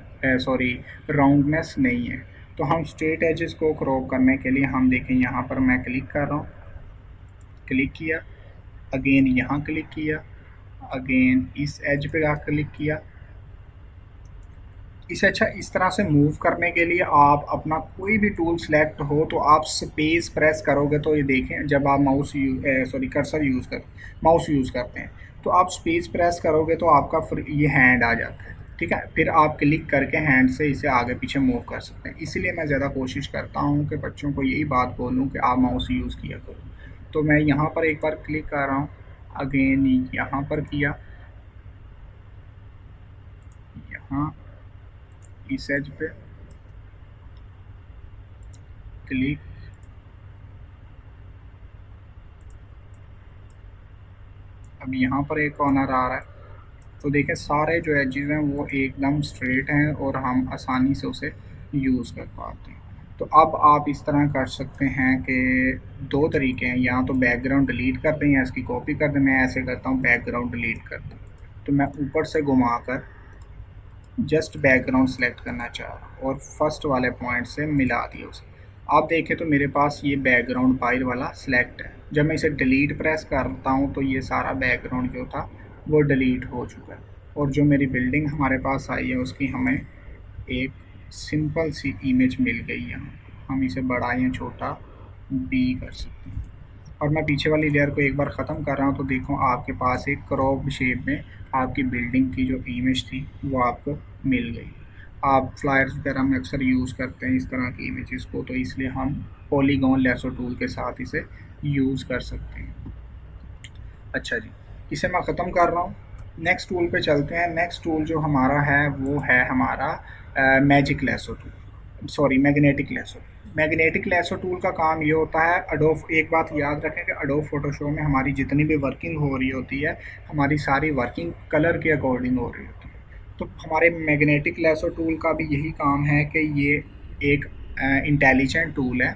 राउंडनेस नहीं है। तो हम स्ट्रेट एजेस को क्रॉप करने के लिए हम देखें, यहाँ पर मैं क्लिक कर रहा हूँ, क्लिक किया, अगेन यहाँ क्लिक किया, अगेन इस एज पे आ क्लिक किया। इसे अच्छा इस तरह से मूव करने के लिए आप अपना कोई भी टूल सेलेक्ट हो तो आप स्पेस प्रेस करोगे तो ये देखें, जब आप कर्सर यूज़ कर माउस यूज़ करते हैं तो आप स्पेस प्रेस करोगे तो आपका फिर ये हैंड आ जाता है। ठीक है, फिर आप क्लिक करके हैंड से इसे आगे पीछे मूव कर सकते हैं। इसीलिए मैं ज़्यादा कोशिश करता हूँ कि बच्चों को यही बात बोलूँ कि आप माउस यूज़ किया करो। तो मैं यहाँ पर एक बार क्लिक कर रहा हूँ, अगेन यहाँ पर किया, यहाँ इस एज पे क्लिक, अब यहाँ पर एक कॉर्नर आ रहा है तो देखें सारे जो एजेस हैं वो एकदम स्ट्रेट हैं और हम आसानी से उसे यूज़ कर पाते हैं। तो अब आप इस तरह कर सकते हैं कि दो तरीके हैं, या तो बैकग्राउंड डिलीट कर दें या इसकी कॉपी कर दें। मैं ऐसे करता हूँ, बैकग्राउंड डिलीट कर दूँ तो मैं ऊपर से घुमाकर जस्ट बैकग्राउंड सेलेक्ट करना चाह रहा हूँ और फर्स्ट वाले पॉइंट से मिला दिया उसे। आप देखें तो मेरे पास ये बैकग्राउंड बाहर वाला सेलेक्ट है। जब मैं इसे डिलीट प्रेस करता हूँ तो ये सारा बैकग्राउंड जो था वो डिलीट हो चुका है और जो मेरी बिल्डिंग हमारे पास आई है उसकी हमें एक सिंपल सी इमेज मिल गई है। हम इसे बड़ा या छोटा भी कर सकते हैं। और मैं पीछे वाली लेयर को एक बार ख़त्म कर रहा हूँ तो देखो आपके पास एक क्रॉप शेप में आपकी बिल्डिंग की जो इमेज थी वो आपको मिल गई। आप फ्लायर्स वगैरह में अक्सर यूज़ करते हैं इस तरह की इमेजेस को, तो इसलिए हम पॉलीगॉन लेसो टूल के साथ इसे यूज़ कर सकते हैं। अच्छा जी, इसे मैं ख़त्म कर रहा हूँ। नेक्स्ट टूल पे चलते हैं। नेक्स्ट टूल जो हमारा है वो है हमारा magic lasso tool, sorry magnetic lasso. Magnetic lasso tool का काम ये होता है, अडोब, एक बात याद रखें कि अडोब फोटोशॉप में हमारी जितनी भी वर्किंग हो रही होती है हमारी सारी वर्किंग कलर के अकॉर्डिंग हो रही होती है। तो हमारे मैग्नेटिक लेसो टूल का भी यही काम है कि ये एक इंटेलिजेंट टूल है।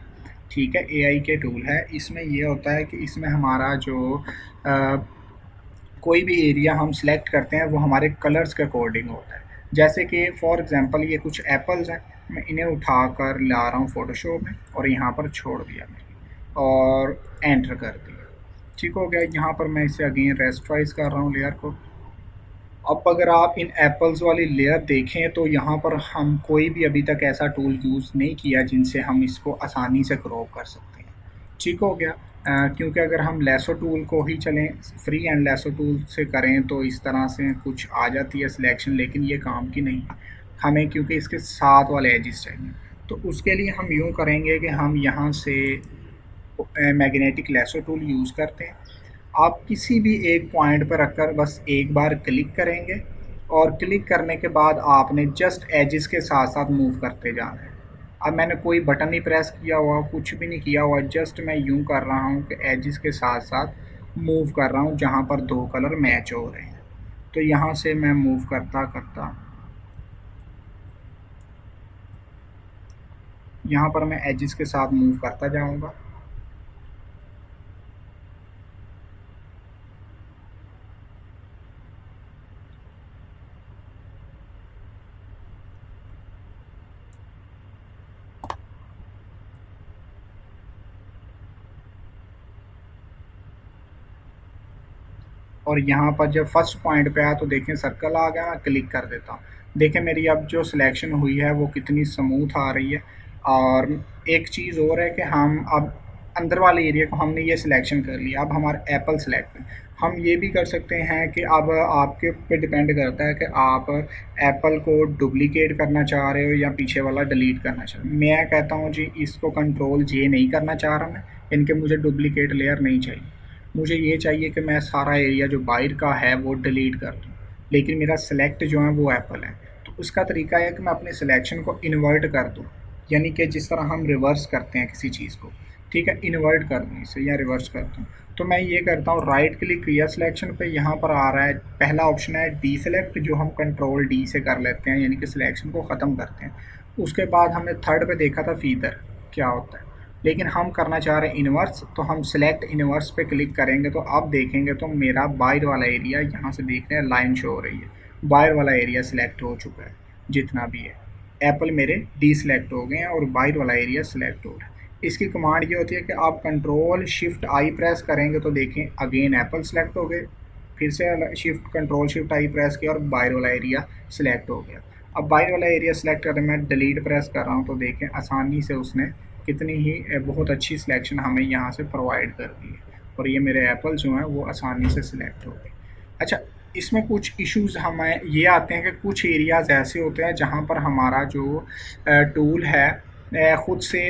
ठीक है, एआई के टूल है। इसमें ये होता है कि इसमें हमारा जो कोई भी एरिया हम सेलेक्ट करते हैं वो हमारे कलर्स के अकॉर्डिंग होता है। जैसे कि फॉर एग्जांपल ये कुछ एप्पल्स हैं, मैं इन्हें उठा कर ला रहा हूँ फोटोशॉप में और यहाँ पर छोड़ दिया मैंने और एंटर कर दिया। ठीक हो गया। यहाँ पर मैं इसे अगेन रेस्टराइज कर रहा हूँ लेयर को। अब अगर आप इन एप्पल्स वाली लेयर देखें तो यहाँ पर हम कोई भी अभी तक ऐसा टूल यूज़ नहीं किया जिनसे हम इसको आसानी से क्रॉप कर सकते हैं। ठीक हो गया। क्योंकि अगर हम लेसो टूल को ही चलें, फ्री एंड लेसो टूल से करें तो इस तरह से कुछ आ जाती है सिलेक्शन, लेकिन ये काम की नहीं हमें, क्योंकि इसके साथ वाले एजेस चाहिए। तो उसके लिए हम यूँ करेंगे कि हम यहाँ से मैग्नेटिक लेसो टूल यूज़ करते हैं। आप किसी भी एक पॉइंट पर रखकर बस एक बार क्लिक करेंगे और क्लिक करने के बाद आपने जस्ट एजेस के साथ साथ मूव करते जाना है। अब मैंने कोई बटन नहीं प्रेस किया हुआ, कुछ भी नहीं किया हुआ, जस्ट मैं यूं कर रहा हूं कि एजेस के साथ साथ मूव कर रहा हूं जहां पर दो कलर मैच हो रहे हैं। तो यहां से मैं मूव करता करता यहां पर मैं एजेस के साथ मूव करता जाऊंगा। और यहाँ पर जब फर्स्ट पॉइंट पे आया तो देखें सर्कल आ गया, मैं क्लिक कर देता हूँ। देखें मेरी अब जो सिलेक्शन हुई है वो कितनी स्मूथ आ रही है। और एक चीज़ और है कि हम अब अंदर वाले एरिया को हमने ये सिलेक्शन कर लिया, अब हमारा एप्पल सेलेक्ट है। हम ये भी कर सकते हैं कि अब आपके पे डिपेंड करता है कि आप एप्पल को डुप्लीकेट करना चाह रहे हो या पीछे वाला डिलीट करना चाह रहे हो। मैं कहता हूँ जी इसको कंट्रोल जे नहीं करना चाह रहा मैं, इनके मुझे डुप्लीकेट लेयर नहीं चाहिए। मुझे ये चाहिए कि मैं सारा एरिया जो बाहर का है वो डिलीट कर दूँ, लेकिन मेरा सेलेक्ट जो है वो एप्पल है। तो उसका तरीका है कि मैं अपने सिलेक्शन को इन्वर्ट कर दूँ, यानी कि जिस तरह हम रिवर्स करते हैं किसी चीज़ को। ठीक है, इन्वर्ट कर दूँ इसे या रिवर्स कर दूँ। तो मैं ये करता हूँ, राइट क्लिक किया सिलेक्शन पे, यहाँ पर आ रहा है पहला ऑप्शन है डी सेलेक्ट, जो हम कंट्रोल डी से कर लेते हैं, यानी कि सिलेक्शन को ख़त्म करते हैं। उसके बाद हमने थर्ड पे देखा था फीदर क्या होता है, लेकिन हम करना चाह रहे हैं इन्वर्स, तो हम सिलेक्ट इन्वर्स पे क्लिक करेंगे तो अब देखेंगे तो मेरा बाहर वाला एरिया, यहाँ से देख रहे हैं लाइन शो हो रही है, बाहर वाला एरिया सिलेक्ट हो चुका है जितना भी है। एप्पल मेरे डी सिलेक्ट हो गए हैं और बाहर वाला एरिया सिलेक्ट हो रहा है। इसकी कमांड ये होती है कि आप कंट्रोल शिफ्ट आई प्रेस करेंगे तो देखें अगेन एप्पल सेलेक्ट हो गए, फिर से शिफ्ट कंट्रोल शिफ्ट आई प्रेस किया और बाहर वाला एरिया सिलेक्ट हो गया। अब बाहर वाला एरिया सिलेक्ट करने मैं डिलीट प्रेस कर रहा हूँ तो देखें आसानी से उसने कितनी ही बहुत अच्छी सिलेक्शन हमें यहाँ से प्रोवाइड कर दी है और ये मेरे एप्पल जो हैं वो आसानी से सिलेक्ट हो गए। अच्छा, इसमें कुछ इश्यूज हमें ये आते हैं कि कुछ एरियाज़ ऐसे होते हैं जहाँ पर हमारा जो टूल है ख़ुद से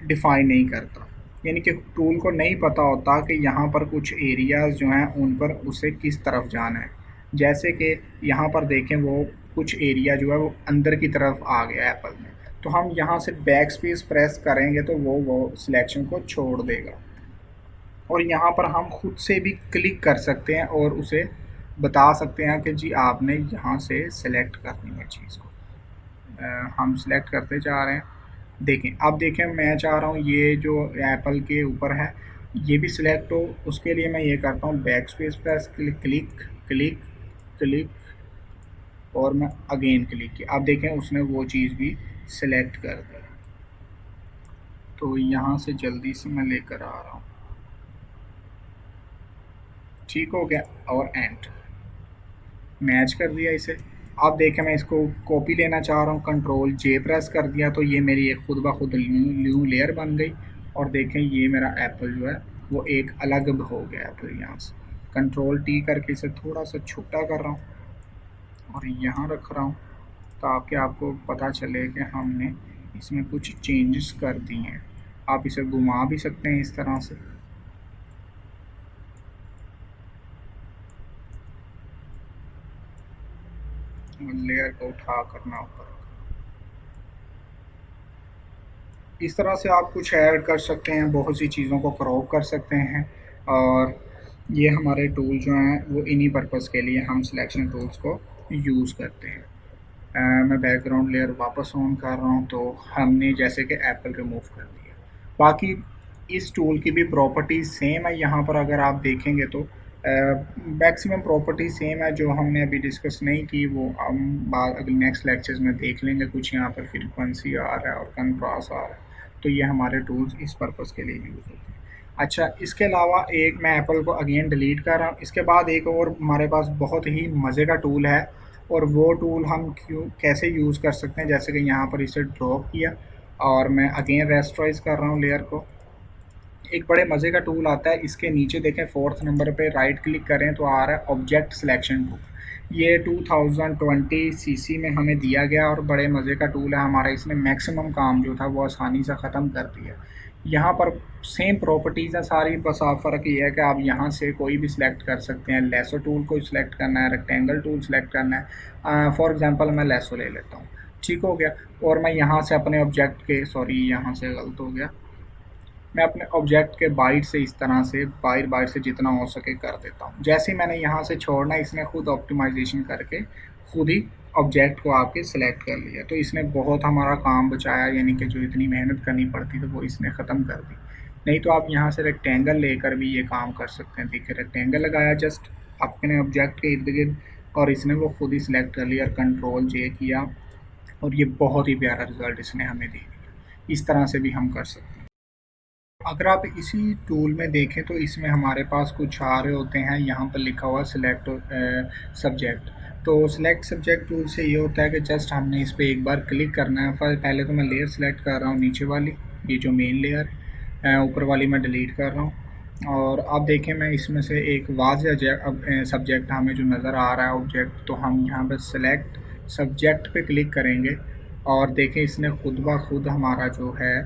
डिफ़ाइन नहीं करता, यानी कि टूल को नहीं पता होता कि यहाँ पर कुछ एरियाज़ जो हैं उन पर उसे किस तरफ जाना है। जैसे कि यहाँ पर देखें वो कुछ एरिया जो है वो अंदर की तरफ आ गया एप्पल में, तो हम यहाँ से बैक स्पेस प्रेस करेंगे तो वो सिलेक्शन को छोड़ देगा और यहाँ पर हम खुद से भी क्लिक कर सकते हैं और उसे बता सकते हैं कि जी आपने यहाँ से सेलेक्ट करनी है चीज़ को। हम सेलेक्ट करते जा रहे हैं। देखें, अब देखें मैं चाह रहा हूँ ये जो एप्पल के ऊपर है ये भी सिलेक्ट हो, उसके लिए मैं ये करता हूँ back space press click click click और मैं अगेन क्लिक किया। अब देखें उसने वो चीज़ भी सिलेक्ट कर दी। तो यहाँ से जल्दी से मैं लेकर आ रहा हूँ, ठीक हो गया और एंड मैच कर दिया इसे। अब देखें मैं इसको कॉपी लेना चाह रहा हूँ, कंट्रोल जे प्रेस कर दिया तो ये मेरी एक खुद ब खुद न्यू लेयर बन गई और देखें ये मेरा एप्पल जो है वो एक अलग हो गया एप्पल। यहाँ से कंट्रोल टी करके इसे थोड़ा सा छोटा कर रहा हूँ और यहाँ रख रहा हूँ ताकि आपको पता चले कि हमने इसमें कुछ चेंजेस कर दिए हैं। आप इसे घुमा भी सकते हैं इस तरह से। लेयर को उठा करना ऊपर, इस तरह से आप कुछ ऐड कर सकते हैं, बहुत सी चीज़ों को क्रॉप कर सकते हैं। और ये हमारे टूल जो हैं वो इन्हीं पर्पज़ के लिए हम सिलेक्शन टूल्स को यूज़ करते हैं। मैं बैकग्राउंड लेयर वापस ऑन कर रहा हूँ तो हमने जैसे कि एप्पल रिमूव कर दिया। बाकी इस टूल की भी प्रॉपर्टीज़ सेम है, यहाँ पर अगर आप देखेंगे तो मैक्सिमम प्रॉपर्टी सेम है जो हमने अभी डिस्कस नहीं की, वो हम बाद अगले नेक्स्ट लेक्चर्स में देख लेंगे। कुछ यहाँ पर फ्रीक्वेंसी आ रहा है और कंट्रास्ट आ रहा है, तो ये हमारे टूल्स इस पर्पज़ के लिए यूज़ होते हैं। अच्छा, इसके अलावा एक मैं एप्पल को अगेन डिलीट कर रहा हूँ। इसके बाद एक और हमारे पास बहुत ही मज़े का टूल है और वो टूल हम कैसे यूज़ कर सकते हैं। जैसे कि यहाँ पर इसे ड्रॉप किया और मैं अगेन रेस्टराइज कर रहा हूँ लेयर को। एक बड़े मज़े का टूल आता है, इसके नीचे देखें 4th नंबर पे राइट क्लिक करें तो आ रहा है ऑब्जेक्ट सिलेक्शन टूल। ये 2020 सीसी में हमें दिया गया और बड़े मज़े का टूल है हमारा। इसने मैक्सिमम काम जो था वो आसानी से ख़त्म कर दिया। यहाँ पर सेम प्रॉपर्टीज़ हैं सारी, बस आप फ़र्क ये है कि आप यहाँ से कोई भी सिलेक्ट कर सकते हैं। लेसो टूल को सिलेक्ट करना है, रेक्टेंगल टूल सिलेक्ट करना है। फॉर एग्जांपल मैं लेसो ले लेता हूँ, ठीक हो गया। और मैं यहाँ से अपने ऑब्जेक्ट के, सॉरी यहाँ से गलत हो गया, मैं अपने ऑब्जेक्ट के बाइट से इस तरह से बाइट से जितना हो सके कर देता हूँ। जैसे ही मैंने यहाँ से छोड़ना, इसने खुद ऑप्टिमाइजेशन करके खुद ही ऑब्जेक्ट को आके सिलेक्ट कर लिया। तो इसने बहुत हमारा काम बचाया, यानी कि जो इतनी मेहनत करनी पड़ती तो वो इसने ख़त्म कर दी। नहीं तो आप यहाँ से रेक्टेंगल लेकर भी ये काम कर सकते हैं। देखिए रेक्टेंगल लगाया जस्ट अपने ऑब्जेक्ट के इर्द गिर्द और इसने वो खुद ही सिलेक्ट कर लिया, कंट्रोल जे किया और ये बहुत ही प्यारा रिजल्ट इसने हमें दे दिया। इस तरह से भी हम कर सकते हैं। अगर आप इसी टूल में देखें तो इसमें हमारे पास कुछ आ रहे होते हैं, यहाँ पर लिखा हुआ सिलेक्ट सब्जेक्ट। तो सिलेक्ट सब्जेक्ट टूल से ये होता है कि जस्ट हमने इस पर एक बार क्लिक करना है। पहले तो मैं लेयर सेलेक्ट कर रहा हूँ नीचे वाली, ये जो मेन लेयर, ऊपर वाली मैं डिलीट कर रहा हूँ। और अब देखें मैं इसमें से एक वाज़ेह सब्जेक्ट हमें जो नज़र आ रहा है ऑब्जेक्ट, तो हम यहाँ पर सिलेक्ट सब्जेक्ट पे क्लिक करेंगे और देखें इसने खुद ब खुद हमारा जो है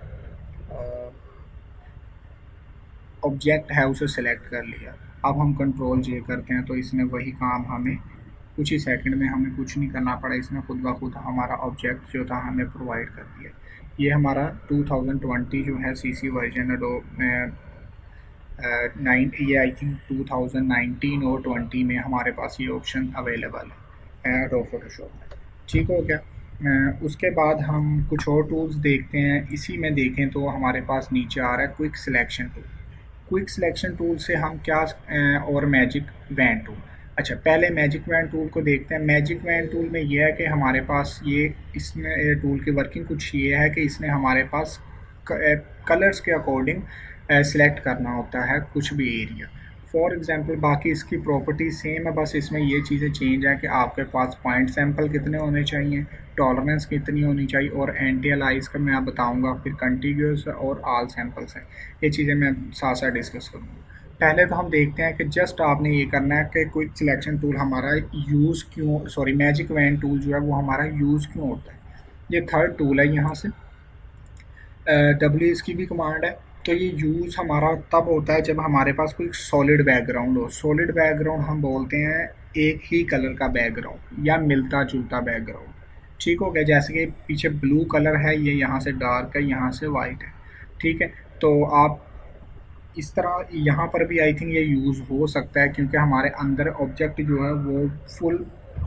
ऑब्जेक्ट है उसे सेलेक्ट कर लिया। अब हम कंट्रोल जे करते हैं तो इसने वही काम हमें कुछ ही सेकंड में, हमें कुछ नहीं करना पड़ा, इसने खुद ब खुद हमारा ऑब्जेक्ट जो था हमें प्रोवाइड कर दिया। ये हमारा 2020 जो है सीसी वर्जन ये आई थिंक 2019 और 20 में हमारे पास ये ऑप्शन अवेलेबल है एडोब फोटोशॉप में, ठीक हो गया। उसके बाद हम कुछ और टूल्स देखते हैं। इसी में देखें तो हमारे पास नीचे आ रहा है quick selection tool. Quick selection tool से हम क्या और मैजिक वैन टूल। अच्छा, पहले मैजिक वैन टूल को देखते हैं। मैजिक वैन टूल में यह है कि हमारे पास इसमें टूल की वर्किंग कुछ ये है कि इसने हमारे पास कलर्स के अकॉर्डिंग सेलेक्ट करना होता है कुछ भी एरिया। फॉर एग्जांपल बाकी इसकी प्रॉपर्टी सेम है, बस इसमें ये चीज़ें चेंज है कि आपके पास पॉइंट सैंपल कितने होने चाहिए, टॉलरेंस कितनी होनी चाहिए, और एंटी-अलाइज का मैं बताऊंगा, फिर कंटिग्यूस और ऑल सैंपल्स हैं, ये चीज़ें मैं साथ साथ डिस्कस करूँगा। पहले तो हम देखते हैं कि जस्ट आपने ये करना है कि क्विक सिलेक्शन टूल हमारा यूज़ क्यों, सॉरी मैजिक वैन टूल जो है वो हमारा यूज़ क्यों होता है। ये थर्ड टूल है, यहाँ से डब्ल्यू इसकी भी कमांड है। तो ये यूज़ हमारा तब होता है जब हमारे पास कोई सॉलिड बैकग्राउंड हो। सॉलिड बैकग्राउंड हम बोलते हैं एक ही कलर का बैकग्राउंड या मिलता जुलता बैकग्राउंड, ठीक हो गया। जैसे कि पीछे ब्लू कलर है, ये यहाँ से डार्क है, यहाँ से वाइट है, ठीक है। तो आप इस तरह यहाँ पर भी आई थिंक ये यूज़ हो सकता है, क्योंकि हमारे अंदर ऑब्जेक्ट जो है वो फुल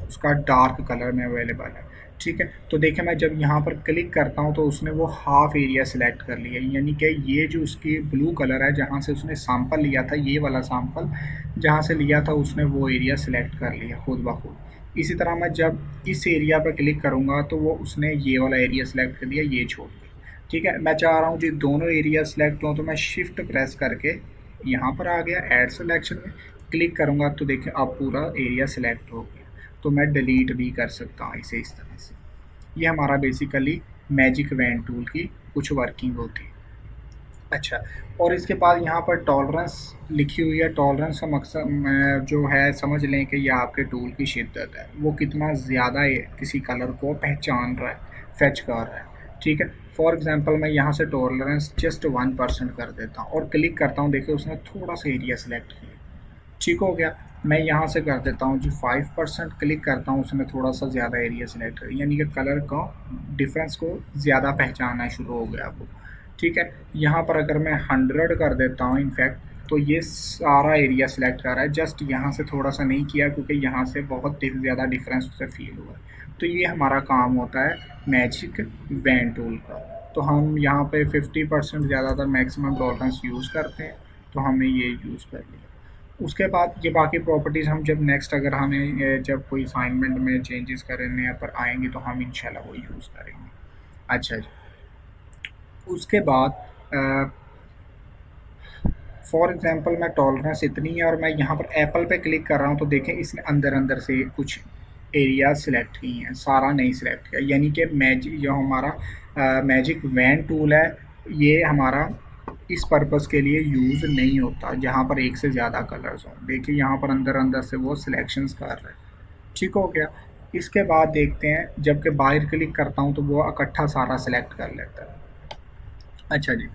उसका डार्क कलर में अवेलेबल है, ठीक है। तो देखिए मैं जब यहाँ पर क्लिक करता हूँ तो उसने वो हाफ एरिया सिलेक्ट कर लिया, यानी कि ये जो उसकी ब्लू कलर है जहाँ से उसने सैंपल लिया था, ये वाला सैंपल जहाँ से लिया था उसने वो एरिया सिलेक्ट कर लिया खुद ब खुद। इसी तरह मैं जब इस एरिया पर क्लिक करूँगा तो वो उसने ये वाला एरिया सिलेक्ट कर लिया, ये छोड़ दिया, ठीक है। मैं चाह रहा हूँ जी दोनों एरिया सिलेक्ट हों, तो मैं शिफ्ट प्रेस करके यहाँ पर आ गया, ऐड सिलेक्शन में क्लिक करूँगा तो देखिए अब पूरा एरिया सिलेक्ट हो गया। तो मैं डिलीट भी कर सकता हूँ इसे इस तरह से। ये हमारा बेसिकली मैजिक वैन टूल की कुछ वर्किंग होती है। अच्छा, और इसके बाद यहाँ पर टॉलरेंस लिखी हुई है। टॉलरेंस का मकसद जो है समझ लें कि ये आपके टूल की शिद्दत है, वो कितना ज़्यादा किसी कलर को पहचान रहा है, फेच कर रहा है, ठीक है। फॉर एग्जांपल मैं यहाँ से टॉलरेंस जस्ट 1% कर देता हूँ और क्लिक करता हूँ, देखिए उसने थोड़ा सा एरिया सेलेक्ट किया, ठीक हो गया। मैं यहाँ से कर देता हूँ जी 5%, क्लिक करता हूँ, उसने थोड़ा सा ज़्यादा एरिया सेलेक्ट कर, यानी कि कलर का डिफरेंस को ज़्यादा पहचानना शुरू हो गया आपको, ठीक है। यहाँ पर अगर मैं 100 कर देता हूँ इनफैक्ट, तो ये सारा एरिया सेलेक्ट कर रहा है, जस्ट यहाँ से थोड़ा सा नहीं किया क्योंकि यहाँ से बहुत ज़्यादा डिफरेंस उसे फील हुआ है। तो ये हमारा काम होता है मैजिक वैन टूल का। तो हम यहाँ पे 50% ज़्यादातर मैक्सिमम टॉलरेंस यूज़ करते हैं, तो हमने ये यूज़ कर लिया। उसके बाद ये बाकी प्रॉपर्टीज़ हम जब नेक्स्ट अगर हमें जब कोई असाइनमेंट में चेंजेस करने पर आएंगे तो हम इंशाल्लाह वो यूज़ करेंगे। अच्छा जी, उसके बाद फॉर एग्जांपल मैं टॉलरेंस इतनी है और मैं यहाँ पर एप्पल पे क्लिक कर रहा हूँ, तो देखें इसने अंदर अंदर से कुछ एरिया सिलेक्ट किए हैं, सारा नहीं सिलेक्ट किया, यानी कि मैजिक जो हमारा मैजिक वैन टूल है ये हमारा इस पर्पज़ के लिए यूज़ नहीं होता जहाँ पर एक से ज़्यादा कलर्स हों। देखिए यहाँ पर अंदर अंदर से वो सिलेक्शंस कर रहे हैं, ठीक हो गया। इसके बाद देखते हैं जबकि बाहर क्लिक करता हूँ तो वो इकट्ठा सारा सिलेक्ट कर लेता है। अच्छा जी,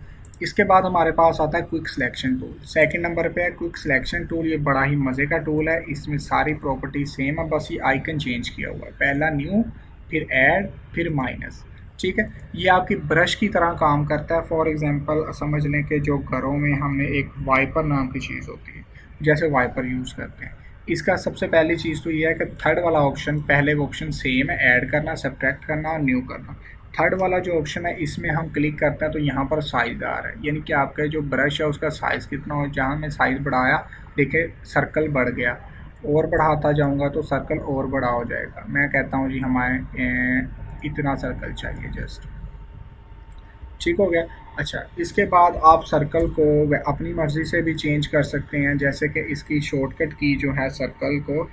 इसके बाद हमारे पास आता है quick selection tool. Second number पे है क्विक सिलेक्शन टूल। ये बड़ा ही मज़े का टूल है, इसमें सारी प्रॉपर्टी सेम है, बस ये आइकन चेंज किया हुआ है। पहला न्यू, फिर ऐड, फिर माइनस, ठीक है। ये आपकी ब्रश की तरह काम करता है। फॉर एग्जांपल समझ लें कि जो घरों में हमने एक वाइपर नाम की चीज़ होती है, जैसे वाइपर यूज़ करते हैं, इसका सबसे पहली चीज़ तो ये है कि थर्ड वाला ऑप्शन पहले ऑप्शन सेम है, ऐड करना, सब्ट्रैक्ट करना और न्यू करना। थर्ड वाला जो ऑप्शन है इसमें हम क्लिक करते हैं तो यहाँ पर साइज़ आ रहा है, यानी कि आपका जो ब्रश है उसका साइज़ कितना हो। जहाँ मैं साइज़ बढ़ाया देखिए सर्कल बढ़ गया, और बढ़ाता जाऊँगा तो सर्कल और बड़ा हो जाएगा। मैं कहता हूँ जी हमारे इतना सर्कल चाहिए जस्ट, ठीक हो गया। अच्छा, इसके बाद आप सर्कल को अपनी मर्ज़ी से भी चेंज कर सकते हैं, जैसे कि इसकी शॉर्टकट की जो है सर्कल को,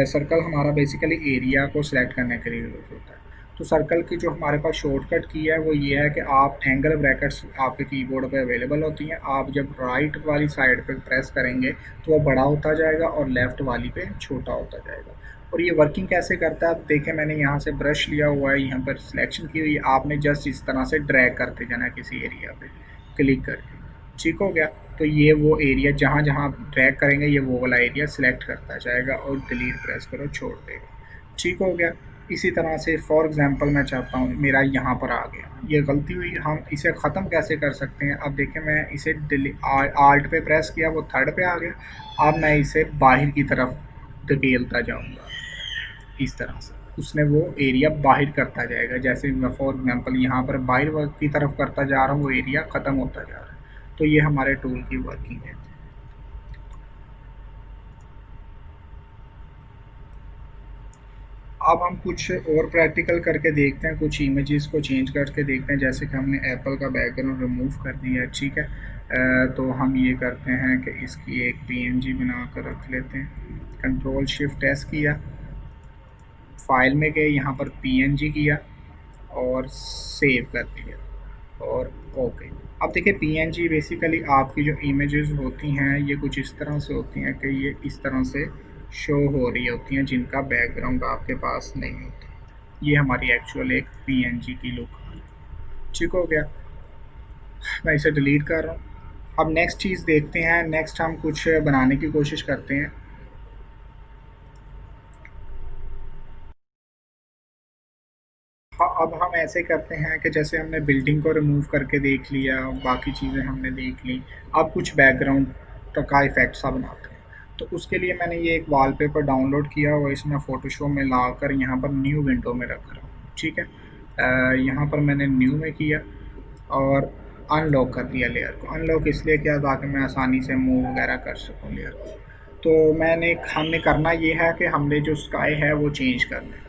सर्कल हमारा बेसिकली एरिया को सिलेक्ट करने के लिए यूज़ होता है। तो सर्कल की जो हमारे पास शॉर्टकट की है वो ये है कि आप एंगल ब्रैकेट्स आपके कीबोर्ड पे अवेलेबल होती हैं, आप जब राइट वाली साइड पे प्रेस करेंगे तो वो बड़ा होता जाएगा और लेफ़्ट वाली पे छोटा होता जाएगा। और ये वर्किंग कैसे करता है, आप देखें मैंने यहाँ से ब्रश लिया हुआ है, यहाँ पर सिलेक्शन की हुई है, आपने जस्ट इस तरह से ड्रैग करते जाना किसी एरिया पे क्लिक करके, ठीक हो गया। तो ये वो एरिया जहाँ जहाँ आप ड्रैग करेंगे ये वो वाला एरिया सिलेक्ट करता जाएगा और डिलीट प्रेस करो छोड़ देगा, ठीक हो गया। इसी तरह से फॉर एग्जांपल मैं चाहता हूँ मेरा यहाँ पर आ गया, ये गलती हुई, हम इसे ख़त्म कैसे कर सकते हैं। अब देखें मैं इसे आल्ट पे प्रेस किया, वो थर्ड पे आ गया। अब मैं इसे बाहर की तरफ धकेलता जाऊँगा, इस तरह से उसने वो एरिया बाहर करता जाएगा। जैसे मैं फॉर एग्जांपल यहाँ पर बाहर की तरफ करता जा रहा हूँ, वो एरिया ख़त्म होता जा रहा है। तो ये हमारे टूल की वर्किंग है। अब हम कुछ और प्रैक्टिकल करके देखते हैं, कुछ इमेजेस को चेंज करके देखते हैं। जैसे कि हमने एप्पल का बैकग्राउंड रिमूव कर दिया है, ठीक है। तो हम ये करते हैं कि इसकी एक पीएनजी बना कर रख लेते हैं। कंट्रोल शिफ्ट एस किया, फाइल में गए, यहाँ पर पीएनजी किया और सेव कर दिया और ओके। अब देखिए पीएनजी बेसिकली आपकी जो इमेजेस होती हैं ये कुछ इस तरह से होती हैं कि ये इस तरह से शो हो रही होती हैं, जिनका बैकग्राउंड आपके पास नहीं होता। ये हमारी एक्चुअल एक पीएनजी की लुक। ठीक हो गया, मैं इसे डिलीट कर रहा हूँ। अब नेक्स्ट चीज़ देखते हैं, नेक्स्ट हम कुछ बनाने की कोशिश करते हैं। हाँ, अब हम ऐसे करते हैं कि जैसे हमने बिल्डिंग को रिमूव करके देख लिया, बाकी चीज़ें हमने देख ली, अब कुछ बैकग्राउंड का इफेक्ट सा बनाते हैं। तो उसके लिए मैंने ये एक वॉलपेपर डाउनलोड किया और इसमें फ़ोटोशॉप में लाकर यहाँ पर न्यू विंडो में रख रहा हूँ। ठीक है, यहाँ पर मैंने न्यू में किया और अनलॉक कर दिया लेयर को। अनलॉक इसलिए किया ताकि मैं आसानी से मूव वगैरह कर सकूँ लेयर को। तो हमने करना ये है कि हमने जो स्काई है वो चेंज करना है,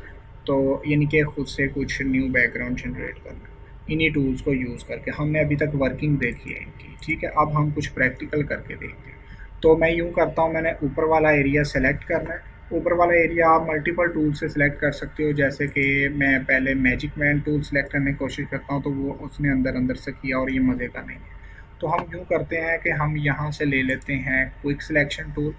तो यानी कि खुद से कुछ न्यू बैकग्राउंड जनरेट करना है इन्हीं टूल्स को यूज़ करके। हमने अभी तक वर्किंग देखी है इनकी। ठीक है, अब हम कुछ प्रैक्टिकल करके देखते हैं। तो मैं यूँ करता हूँ, मैंने ऊपर वाला एरिया सेलेक्ट करना है। ऊपर वाला एरिया आप मल्टीपल टूल से सिलेक्ट कर सकते हो, जैसे कि मैं पहले मैजिक मैन टूल सेलेक्ट करने की कोशिश करता हूँ तो वो उसने अंदर अंदर से किया और ये मज़े का नहीं है। तो हम यूँ करते हैं कि हम यहाँ से ले लेते हैं quick selection tool.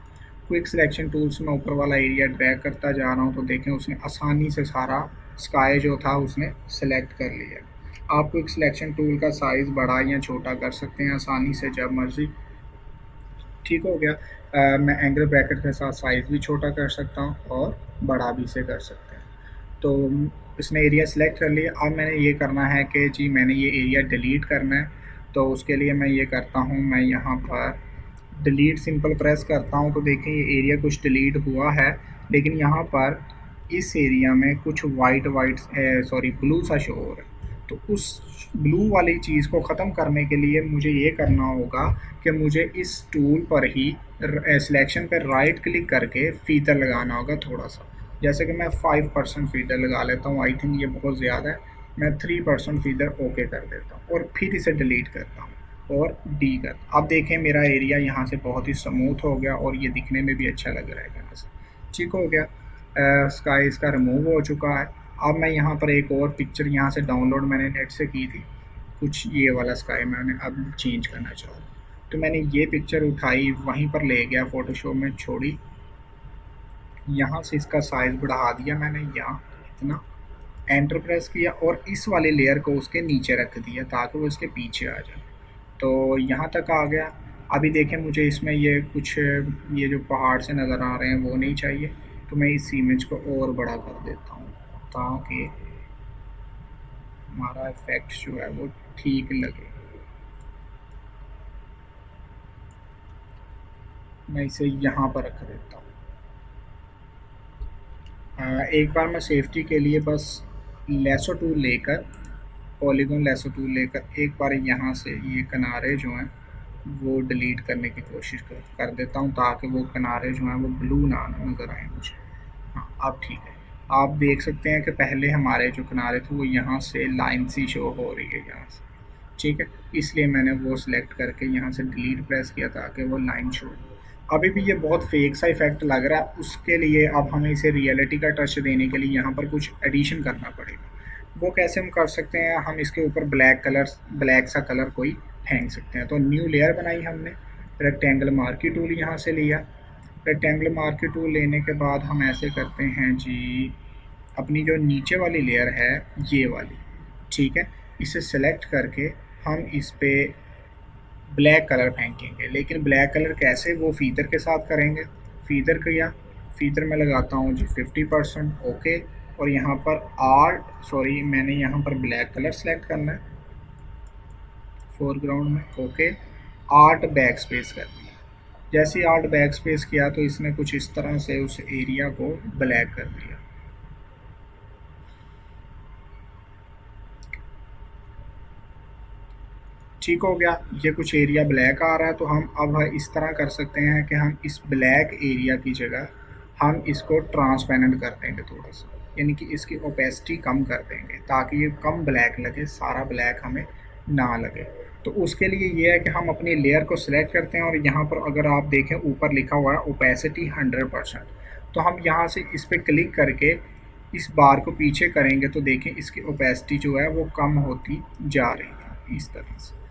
Quick selection tools में ऊपर वाला एरिया ड्रैग करता जा रहा हूँ तो देखें उसने आसानी से सारा स्काई जो था उसने सेलेक्ट कर लिया। आप क्विक सिलेक्शन टूल का साइज़ बड़ा या छोटा कर सकते हैं आसानी से जब मर्ज़ी। ठीक हो गया, मैं एंगल ब्रैकेट के साथ साइज़ भी छोटा कर सकता हूँ और बड़ा भी से कर सकते हैं। तो इसने एरिया सेलेक्ट कर लिया। अब मैंने ये करना है कि जी मैंने ये एरिया डिलीट करना है, तो उसके लिए मैं ये करता हूँ, मैं यहाँ पर डिलीट सिंपल प्रेस करता हूँ तो देखें ये एरिया कुछ डिलीट हुआ है, लेकिन यहाँ पर इस एरिया में कुछ वाइट सॉरी ब्लू सा शो हो रहा है। तो उस ब्लू वाली चीज़ को ख़त्म करने के लिए मुझे ये करना होगा कि मुझे इस टूल पर ही सिलेक्शन पर राइट क्लिक करके फीदर लगाना होगा थोड़ा सा। जैसे कि मैं 5% फीदर लगा लेता हूँ, आई थिंक ये बहुत ज़्यादा है। मैं 3% फीदर ओके कर देता हूँ और फिर इसे डिलीट करता हूँ और डी कर। अब देखें मेरा एरिया यहाँ से बहुत ही स्मूथ हो गया और ये दिखने में भी अच्छा लग रहा है यहाँ से। ठीक हो गया, स्काई इसका रिमूव हो चुका है। अब मैं यहाँ पर एक और पिक्चर यहाँ से डाउनलोड मैंने नेट से की थी, कुछ ये वाला स्काई मैंने अब चेंज करना चाहूँ तो मैंने ये पिक्चर उठाई, वहीं पर ले गया फ़ोटोशॉप में छोड़ी, यहाँ से इसका साइज़ बढ़ा दिया मैंने, यहाँ इतना एंटर प्रेस किया और इस वाले लेयर को उसके नीचे रख दिया ताकि वो इसके पीछे आ जाए। तो यहाँ तक आ गया। अभी देखें मुझे इसमें ये कुछ ये जो पहाड़ से नज़र आ रहे हैं वो नहीं चाहिए, तो मैं इस इमेज को और बड़ा कर देता हूँ ताकि हमारा इफेक्ट जो है वो ठीक लगे। मैं इसे यहाँ पर रख देता हूँ। एक बार मैं सेफ्टी के लिए बस लेसो टूल लेकर, पॉलीगॉन लेसो टूल लेकर एक बार यहाँ से ये किनारे जो हैं वो डिलीट करने की कोशिश कर देता हूँ ताकि वो किनारे जो हैं वो ब्लू ना नज़र आए मुझे। हाँ अब ठीक है, आप देख सकते हैं कि पहले हमारे जो किनारे थे वो यहाँ से लाइन सी शो हो रही है यहाँ से। ठीक है, इसलिए मैंने वो सिलेक्ट करके यहाँ से डिलीट प्रेस किया ताकि वो लाइन शो। अभी भी ये बहुत फेक सा इफेक्ट लग रहा है, उसके लिए अब हमें इसे रियलिटी का टच देने के लिए यहाँ पर कुछ एडिशन करना पड़ेगा। वो कैसे हम कर सकते हैं, हम इसके ऊपर ब्लैक सा कलर कोई फेंक सकते हैं। तो न्यू लेयर बनाई हमने, रेक्टेंगल मार्की टूल यहाँ से लिया। रेक्टेंगल मार्की टूल लेने के बाद हम ऐसे करते हैं जी, अपनी जो नीचे वाली लेयर है ये वाली, ठीक है, इसे सेलेक्ट करके हम इस पर ब्लैक कलर फेंकेंगे। लेकिन ब्लैक कलर कैसे, वो फीदर के साथ करेंगे। फीदर किया, फीदर में लगाता हूँ जी 50% ओके, और यहाँ पर मैंने यहाँ पर ब्लैक कलर सेलेक्ट करना है फोरग्राउंड में, ओके। आर्ट बैक स्पेस कर दिया। जैसे ही आर्ट बैक स्पेस किया तो इसने कुछ इस तरह से उस एरिया को ब्लैक कर दिया। ठीक हो गया, ये कुछ एरिया ब्लैक आ रहा है। तो हम अब इस तरह कर सकते हैं कि हम इस ब्लैक एरिया की जगह हम इसको ट्रांसपेरेंट कर देंगे थोड़ा सा, यानी कि इसकी ओपेसिटी कम कर देंगे ताकि ये कम ब्लैक लगे, सारा ब्लैक हमें ना लगे। तो उसके लिए ये है कि हम अपनी लेयर को सिलेक्ट करते हैं और यहाँ पर अगर आप देखें ऊपर लिखा हुआ है ओपेसिटी 100%। तो हम यहाँ से इस पर क्लिक करके इस बार को पीछे करेंगे तो देखें इसकी ओपेसिटी जो है वो कम होती जा रही है इस तरह से।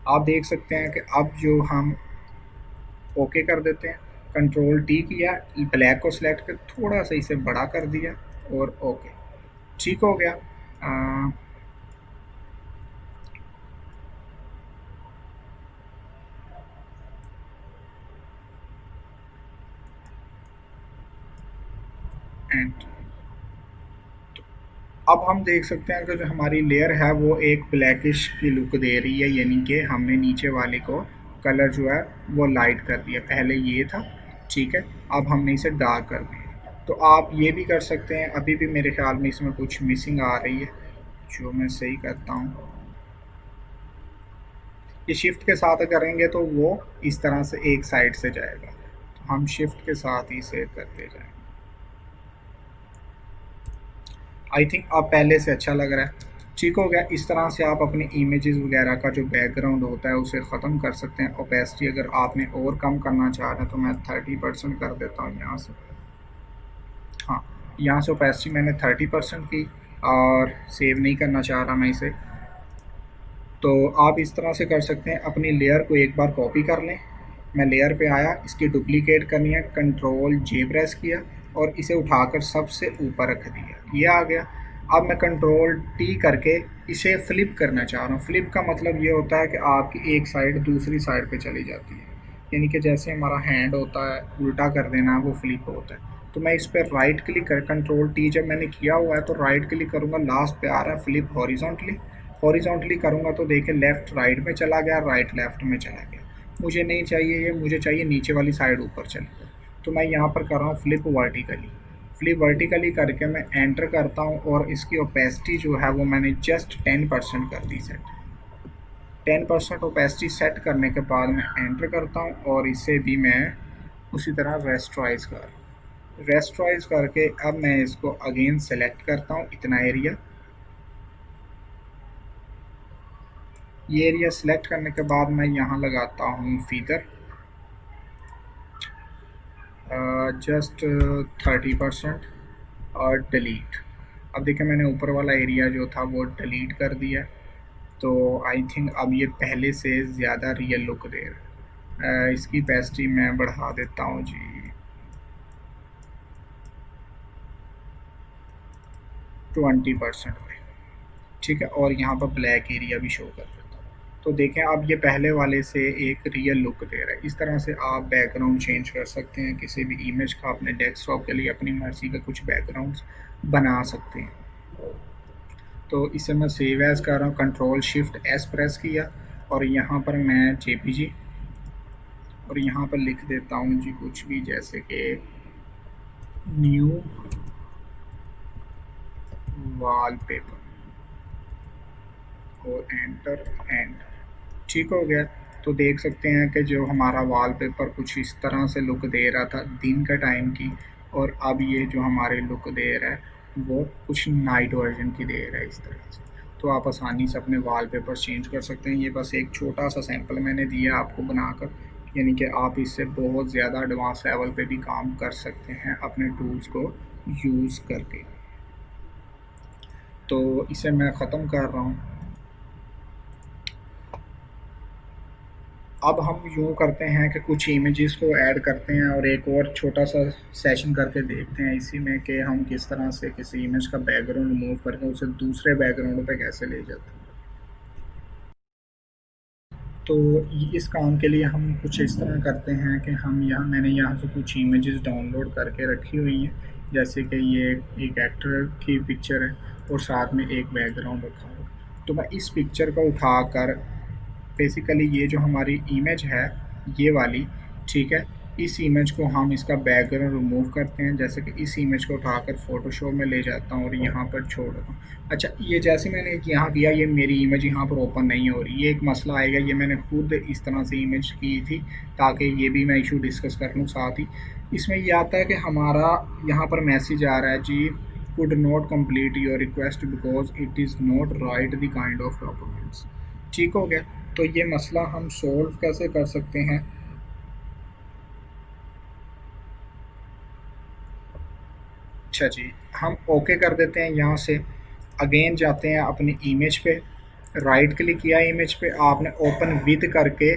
आप देख सकते हैं कि अब जो हम ओके कर देते हैं, कंट्रोल टी किया, ब्लैक को सिलेक्ट कर थोड़ा सा इसे बड़ा कर दिया और ओके, ठीक हो गया। एंड अब हम देख सकते हैं कि जो हमारी लेयर है वो एक ब्लैकिश की लुक दे रही है, यानी कि हमने नीचे वाले को कलर जो है वो लाइट कर दिया, पहले ये था, ठीक है, अब हमने इसे डार्क कर दिया। तो आप ये भी कर सकते हैं। अभी भी मेरे ख्याल में इसमें कुछ मिसिंग आ रही है जो मैं सही करता हूँ। ये शिफ्ट के साथ करेंगे तो वो इस तरह से एक साइड से जाएगा, तो हम शिफ्ट के साथ ही से करते जाएंगे। आई थिंक अब पहले से अच्छा लग रहा है, ठीक हो गया। इस तरह से आप अपने इमेजेस वगैरह का जो बैकग्राउंड होता है उसे ख़त्म कर सकते हैं। ओपेसिटी अगर आपने और कम करना चाह रहे हैं तो मैं 30% कर देता हूँ यहाँ से। हाँ, यहाँ से ओपेसिटी मैंने 30% की और सेव नहीं करना चाह रहा मैं इसे। तो आप इस तरह से कर सकते हैं। अपनी लेयर को एक बार कॉपी कर लें, मैं लेयर पे आया, इसकी डुप्लीकेट करनी है, कंट्रोल जे प्रेस किया और इसे उठाकर सबसे ऊपर रख दिया, ये आ गया। अब मैं कंट्रोल टी करके इसे फ्लिप करना चाह रहा हूँ। फ्लिप का मतलब ये होता है कि आपकी एक साइड दूसरी साइड पे चली जाती है, यानी कि जैसे हमारा हैंड होता है उल्टा कर देना वो फ्लिप होता है। तो मैं इस पर राइट क्लिक कर, कंट्रोल टी जब मैंने किया हुआ है तो राइट क्लिक करूँगा, लास्ट पे आ रहा है फ्लिप हॉरिजॉन्टली, हॉरिजॉन्टली करूँगा तो देखिए लेफ़्ट राइट में चला गया, राइट लेफ़्ट में चला गया। मुझे नहीं चाहिए ये, मुझे चाहिए नीचे वाली साइड ऊपर चली जाए। तो मैं यहाँ पर कर रहा हूँ फ्लिप वर्टिकली। फ्लिप वर्टिकली करके मैं एंटर करता हूँ और इसकी ओपेसिटी जो है वो मैंने जस्ट 10% कर दी सेट। 10% ओपेसिटी सेट करने के बाद मैं एंटर करता हूँ और इसे भी मैं उसी तरह रेस्टराइज करके अब मैं इसको अगेन सेलेक्ट करता हूँ इतना एरिया। ये एरिया सेलेक्ट करने के बाद मैं यहाँ लगाता हूँ फीदर जस्ट 30% और डिलीट। अब देखिए मैंने ऊपर वाला एरिया जो था वो डिलीट कर दिया, तो आई थिंक अब ये पहले से ज़्यादा रियल लुक दे रहा है। इसकी ओपेसिटी मैं बढ़ा देता हूँ जी 20% पे, ठीक है, और यहाँ पर ब्लैक एरिया भी शो कर देता हूँ। तो देखें अब ये पहले वाले से एक रियल लुक दे रहा है। इस तरह से आप बैकग्राउंड चेंज कर सकते हैं किसी भी इमेज का, अपने डेस्कटॉप के लिए अपनी मर्ज़ी का कुछ बैकग्राउंड्स बना सकते हैं। तो इसे मैं सेव एज़ कर रहा हूँ, कंट्रोल शिफ्ट एस प्रेस किया और यहाँ पर मैं जेपीजी और यहाँ पर लिख देता हूँ जी कुछ भी, जैसे कि न्यू वॉलपेपर और एंटर एंड, ठीक हो गया। तो देख सकते हैं कि जो हमारा वॉलपेपर कुछ इस तरह से लुक दे रहा था दिन का टाइम की, और अब ये जो हमारे लुक दे रहा है वो कुछ नाइट वर्जन की दे रहा है इस तरह से। तो आप आसानी से अपने वॉलपेपर चेंज कर सकते हैं। ये बस एक छोटा सा सैंपल मैंने दिया आपको बनाकर, यानी कि आप इससे बहुत ज़्यादा एडवांस लेवल पे भी काम कर सकते हैं अपने टूल्स को यूज़ करके। तो इसे मैं ख़त्म कर रहा हूँ। अब हम यूँ करते हैं कि कुछ इमेजेस को ऐड करते हैं और एक और छोटा सा सेशन करके देखते हैं इसी में कि हम किस तरह से किसी इमेज का बैकग्राउंड रिमूव करके उसे दूसरे बैकग्राउंड पे कैसे ले जाते हैं। तो इस काम के लिए हम कुछ इस तरह करते हैं कि मैंने यहाँ से कुछ इमेजेस डाउनलोड करके रखी हुई हैं, जैसे कि ये एक एक्टर की पिक्चर है और साथ में एक बैकग्राउंड रखा हुआ। तो मैं इस पिक्चर को उठाकर बेसिकली ये जो हमारी इमेज है ये वाली, ठीक है, इस इमेज को हम इसका बैकग्राउंड रिमूव करते हैं। जैसे कि इस इमेज को उठाकर फ़ोटोशॉप में ले जाता हूँ और यहाँ पर छोड़ देता हूँ। अच्छा, ये जैसे मैंने यहाँ किया, ये मेरी इमेज यहाँ पर ओपन नहीं हो रही, ये एक मसला आएगा। ये मैंने खुद इस तरह से इमेज की थी ताकि ये भी मैं इशू डिस्कस कर लूँ। साथ ही इसमें ये आता है कि हमारा यहाँ पर मैसेज आ रहा है जी, could not complete your request because it is not right the kind of documents। ठीक हो गया। तो ये मसला हम सोल्व कैसे कर सकते हैं? अच्छा जी, हम ओके कर देते हैं। यहाँ से अगेन जाते हैं अपनी इमेज पे, राइट क्लिक किया इमेज पे, आपने ओपन विद करके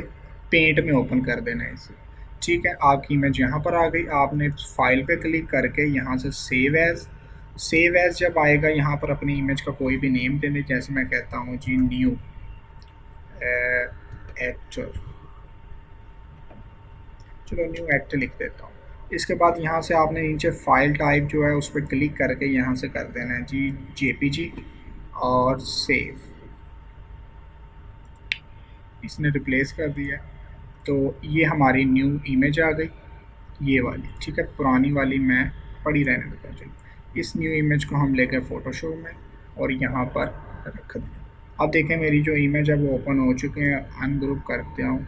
पेंट में ओपन कर देना है इसे। ठीक है, आपकी इमेज यहाँ पर आ गई। आपने फाइल पे क्लिक करके यहाँ से सेव एज जब आएगा, यहाँ पर अपनी इमेज का कोई भी नेम देने, जैसे मैं कहता हूँ जी न्यू एक्टर, चलो न्यू एक्टर लिख देता हूँ। इसके बाद यहाँ से आपने नीचे फाइल टाइप जो है उस पर क्लिक करके यहाँ से कर देना है जी जेपीजी और सेव। इसने रिप्लेस कर दिया। तो ये हमारी न्यू इमेज आ गई, ये वाली। ठीक है, पुरानी वाली मैं पड़ी रहने देता हूँ। चलिए, इस न्यू इमेज को हम लेकर फोटोशॉप में और यहाँ पर रख दें। अब देखें मेरी जो इमेज है वो ओपन हो चुके हैं। अनग्रुप करते हूँ,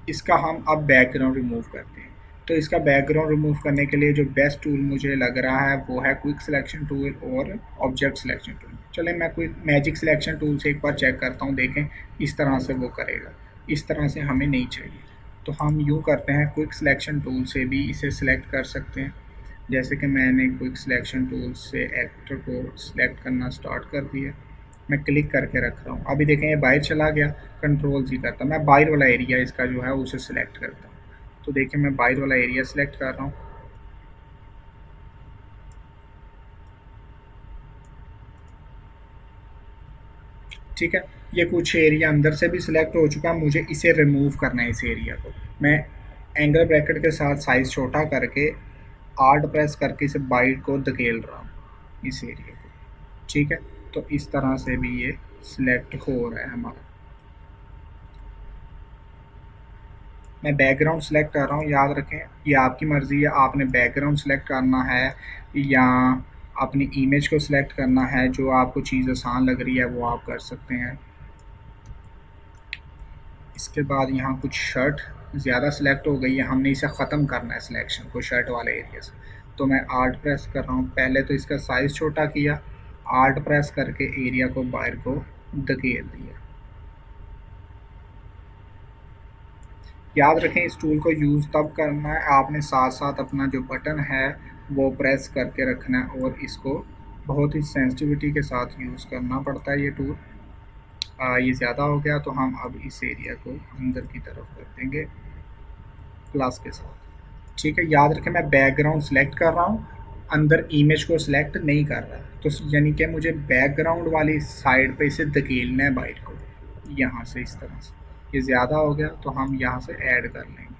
इसका हम अब बैकग्राउंड रिमूव करते हैं। तो इसका बैकग्राउंड रिमूव करने के लिए जो बेस्ट टूल मुझे लग रहा है वो है क्विक सिलेक्शन टूल और ऑब्जेक्ट सिलेक्शन टूल। चलें मैं क्विक मैजिक सिलेक्शन टूल से एक बार चेक करता हूँ, देखें इस तरह से वो करेगा। इस तरह से हमें नहीं चाहिए, तो हम यूँ करते हैं, क्विक सिलेक्शन टूल से भी इसे सिलेक्ट कर सकते हैं। जैसे कि मैंने क्विक सिलेक्शन टूल से एक्टर को सिलेक्ट करना स्टार्ट कर दिया, मैं क्लिक करके रख रहा हूँ। अभी देखें ये बाहर चला गया, कंट्रोल जी करता, मैं बाहर वाला एरिया इसका जो है उसे सिलेक्ट करता हूँ। तो देखिए मैं बाहर वाला एरिया सिलेक्ट कर रहा हूँ। ठीक है, ये कुछ एरिया अंदर से भी सिलेक्ट हो चुका है, मुझे इसे रिमूव करना है। इस एरिया को मैं एंगल ब्रैकेट के साथ साइज छोटा करके आर्ट प्रेस करके इसे बाइट को धकेल रहा हूँ इस एरिया को। ठीक है, तो इस तरह से भी ये सिलेक्ट हो रहा है हमारा। मैं बैकग्राउंड सेलेक्ट कर रहा हूँ, याद रखें ये आपकी मर्ज़ी है, आपने बैकग्राउंड सेलेक्ट करना है या अपनी इमेज को सिलेक्ट करना है। जो आपको चीज़ आसान लग रही है वो आप कर सकते हैं। इसके बाद यहाँ कुछ शर्ट ज़्यादा सिलेक्ट हो गई है, हमने इसे ख़त्म करना है सिलेक्शन को शर्ट वाले एरिया से। तो मैं आर्ट प्रेस कर रहा हूँ, पहले तो इसका साइज़ छोटा किया, आर्ट प्रेस करके एरिया को बाहर को धकेल दिया। याद रखें इस टूल को यूज़ तब करना है, आपने साथ साथ अपना जो बटन है वो प्रेस करके रखना है और इसको बहुत ही सेंसिटिविटी के साथ यूज़ करना पड़ता है ये टूल। ये ज़्यादा हो गया तो हम अब इस एरिया को अंदर की तरफ कर देंगे प्लस के साथ। ठीक है, याद रखें मैं बैकग्राउंड सेलेक्ट कर रहा हूँ, अंदर इमेज को सिलेक्ट नहीं कर रहा। तो यानी कि मुझे बैकग्राउंड वाली साइड पे इसे धकेलना है बाइट को, यहाँ से इस तरह से। ये ज़्यादा हो गया तो हम यहाँ से ऐड कर लेंगे।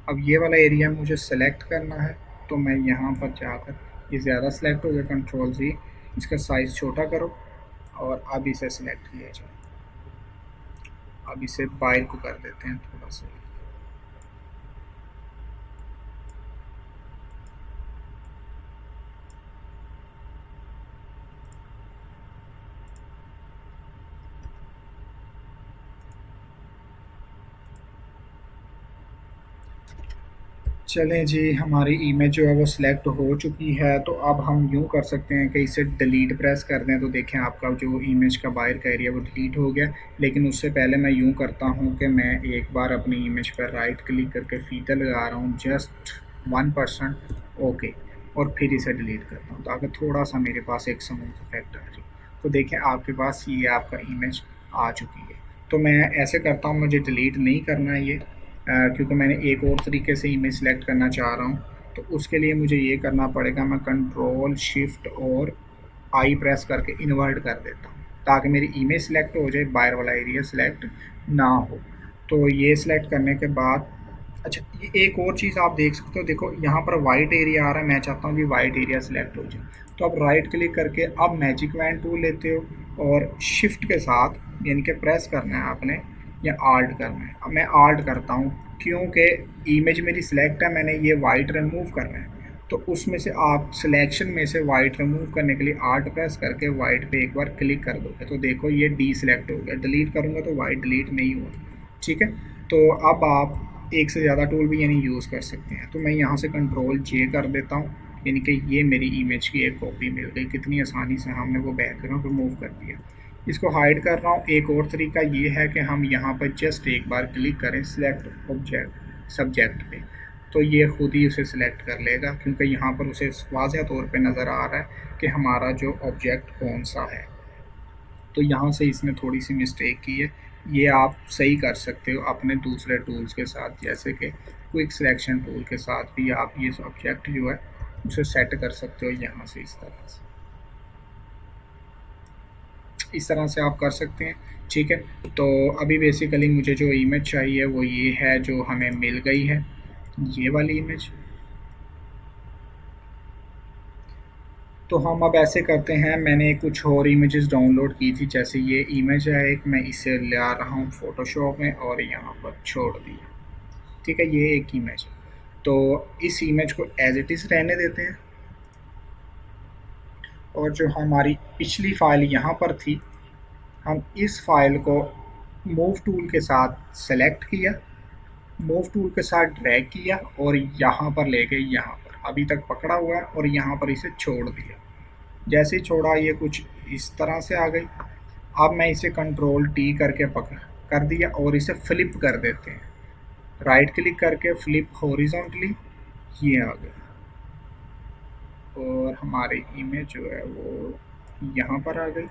अब ये वाला एरिया मुझे सेलेक्ट करना है, तो मैं यहाँ पर जाकर, ये ज़्यादा सेलेक्ट हो गया, कंट्रोल जी, इसका साइज़ छोटा करो और अब इसे सेलेक्ट किया जाए। अब इसे बाहर को कर देते हैं थोड़ा सा। चलें जी, हमारी इमेज जो है वो सिलेक्ट हो चुकी है। तो अब हम यूँ कर सकते हैं कि इसे डिलीट प्रेस कर दें। तो देखें आपका जो इमेज का बाहर का एरिया वो डिलीट हो गया। लेकिन उससे पहले मैं यूँ करता हूँ कि मैं एक बार अपनी इमेज पर राइट क्लिक करके फीता लगा रहा हूँ जस्ट 1%, ओके, और फिर इसे डिलीट करता हूँ ताकि थोड़ा सा मेरे पास एक स्मूथ इफेक्ट आ जाए। तो देखें आपके पास ये आपका इमेज आ चुकी है। तो मैं ऐसे करता हूँ, मुझे डिलीट नहीं करना है ये, क्योंकि मैंने एक और तरीके से इमेज सेलेक्ट करना चाह रहा हूँ। तो उसके लिए मुझे ये करना पड़ेगा, मैं कंट्रोल शिफ्ट और आई प्रेस करके इन्वर्ट कर देता हूँ ताकि मेरी इमेज सेलेक्ट हो जाए, बाहर वाला एरिया सेलेक्ट ना हो। तो ये सिलेक्ट करने के बाद, अच्छा ये एक और चीज़ आप देख सकते हो, देखो यहाँ पर वाइट एरिया आ रहा है, मैं चाहता हूँ कि वाइट एरिया सेलेक्ट हो जाए। तो आप राइट क्लिक करके अब मैजिक वैन टूल लेते हो और शिफ्ट के साथ यानी कि प्रेस करना है आपने या आल्ट करना है। अब मैं आल्ट करता हूँ क्योंकि इमेज मेरी सिलेक्ट है, मैंने ये वाइट रिमूव करना है। तो उसमें से आप सिलेक्शन में से वाइट रिमूव करने के लिए आल्ट प्रेस करके वाइट पे एक बार क्लिक कर दोगे तो देखो ये डी सिलेक्ट हो गया। डिलीट करूँगा तो वाइट डिलीट नहीं हुआ। ठीक है। तो अब आप एक से ज़्यादा टूल भी यानी यूज़ कर सकते हैं। तो मैं यहाँ से कंट्रोल जे कर देता हूँ, यानी कि ये मेरी इमेज की एक कॉपी मिल गई। कितनी आसानी से हमने वो बैकग्राउंड रिमूव कर दिया। इसको हाइड कर रहा हूँ। एक और तरीका ये है कि हम यहाँ पर जस्ट एक बार क्लिक करें सिलेक्ट ऑब्जेक्ट सब्जेक्ट पे, तो ये खुद ही उसे सिलेक्ट कर लेगा, क्योंकि यहाँ पर उसे वाज़ह तौर पे नज़र आ रहा है कि हमारा जो ऑब्जेक्ट कौन सा है। तो यहाँ से इसने थोड़ी सी मिस्टेक की है। ये आप सही कर सकते हो अपने दूसरे टूल्स के साथ, जैसे कि क्विक सिलेक्शन टूल के साथ भी आप ये ऑब्जेक्ट जो है उसे सेट कर सकते हो यहाँ से। इस तरह से आप कर सकते हैं। ठीक है। तो अभी बेसिकली मुझे जो इमेज चाहिए वो ये है जो हमें मिल गई है, ये वाली इमेज। तो हम अब ऐसे करते हैं, मैंने कुछ और इमेजेस डाउनलोड की थी, जैसे ये इमेज है एक, मैं इसे ला रहा हूँ फ़ोटोशॉप में और यहाँ पर छोड़ दिया। ठीक है, ये एक इमेज है। तो इस इमेज को एज इट इज़ रहने देते हैं, और जो हमारी पिछली फ़ाइल यहाँ पर थी, हम इस फाइल को मूव टूल के साथ सेलेक्ट किया, मूव टूल के साथ ड्रैग किया और यहाँ पर ले गए, यहाँ पर अभी तक पकड़ा हुआ है और यहाँ पर इसे छोड़ दिया। जैसे ही छोड़ा ये कुछ इस तरह से आ गई। अब मैं इसे कंट्रोल टी करके पकड़ कर दिया और इसे फ्लिप कर देते हैं, राइट क्लिक करके फ्लिप हॉरिजॉन्टली, ये आ गया और हमारी इमेज जो है वो यहाँ पर आ गई।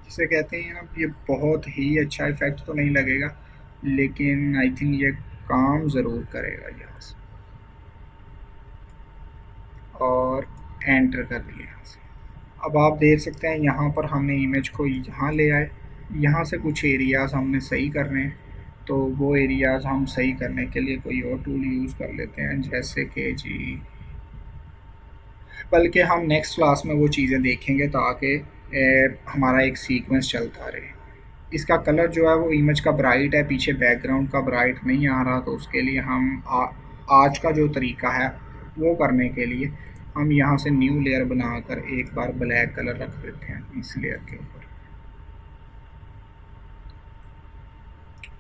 जिसे कहते हैं अब, ये बहुत ही अच्छा इफेक्ट तो नहीं लगेगा, लेकिन आई थिंक ये काम ज़रूर करेगा। यहाँ से और एंटर कर दिया यहाँ से। अब आप देख सकते हैं यहाँ पर हमने इमेज को यहाँ ले आए, यहाँ से कुछ एरियाज़ हमने सही करने हैं। तो वो एरियाज़ हम सही करने के लिए कोई और टूल यूज़ कर लेते हैं, जैसे कि जी, बल्कि हम नेक्स्ट क्लास में वो चीज़ें देखेंगे ताकि हमारा एक सीक्वेंस चलता रहे। इसका कलर जो है वो इमेज का ब्राइट है, पीछे बैकग्राउंड का ब्राइट नहीं आ रहा, तो उसके लिए हम आज का जो तरीका है वो करने के लिए हम यहाँ से न्यू लेयर बनाकर एक बार ब्लैक कलर रख देते हैं इस लेयर के ऊपर,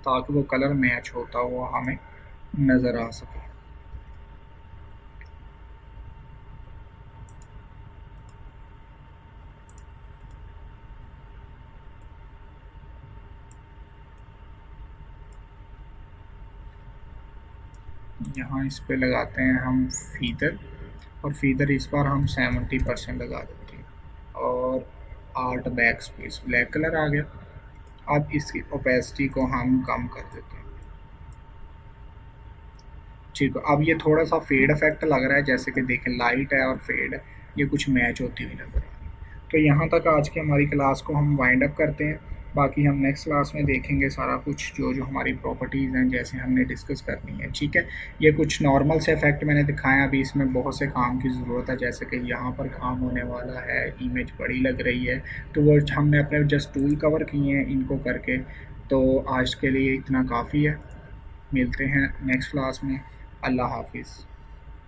ताकि वो कलर मैच होता हुआ हमें नज़र आ सके। यहाँ इस पे लगाते हैं हम फीदर, और फीदर इस बार हम 70% लगा देते हैं और alt backspace black colour आ गया। अब इसकी ओपेसिटी को हम कम कर देते हैं। ठीक है, अब ये थोड़ा सा फेड इफेक्ट लग रहा है, जैसे कि देखें लाइट है और फेड है, ये कुछ मैच होती हुई नजर आ रही है। तो यहाँ तक आज की हमारी क्लास को हम वाइंड अप करते हैं। बाकी हम नेक्स्ट क्लास में देखेंगे सारा कुछ, जो जो हमारी प्रॉपर्टीज़ हैं जैसे हमने डिस्कस करनी है। ठीक है, ये कुछ नॉर्मल से इफेक्ट मैंने दिखाया, अभी इसमें बहुत से काम की ज़रूरत है, जैसे कि यहाँ पर काम होने वाला है, इमेज बड़ी लग रही है, तो वो हमने अपने जस्ट टूल कवर किए हैं इनको करके। तो आज के लिए इतना काफ़ी है, मिलते हैं नेक्स्ट क्लास में। अल्लाह हाफिज़।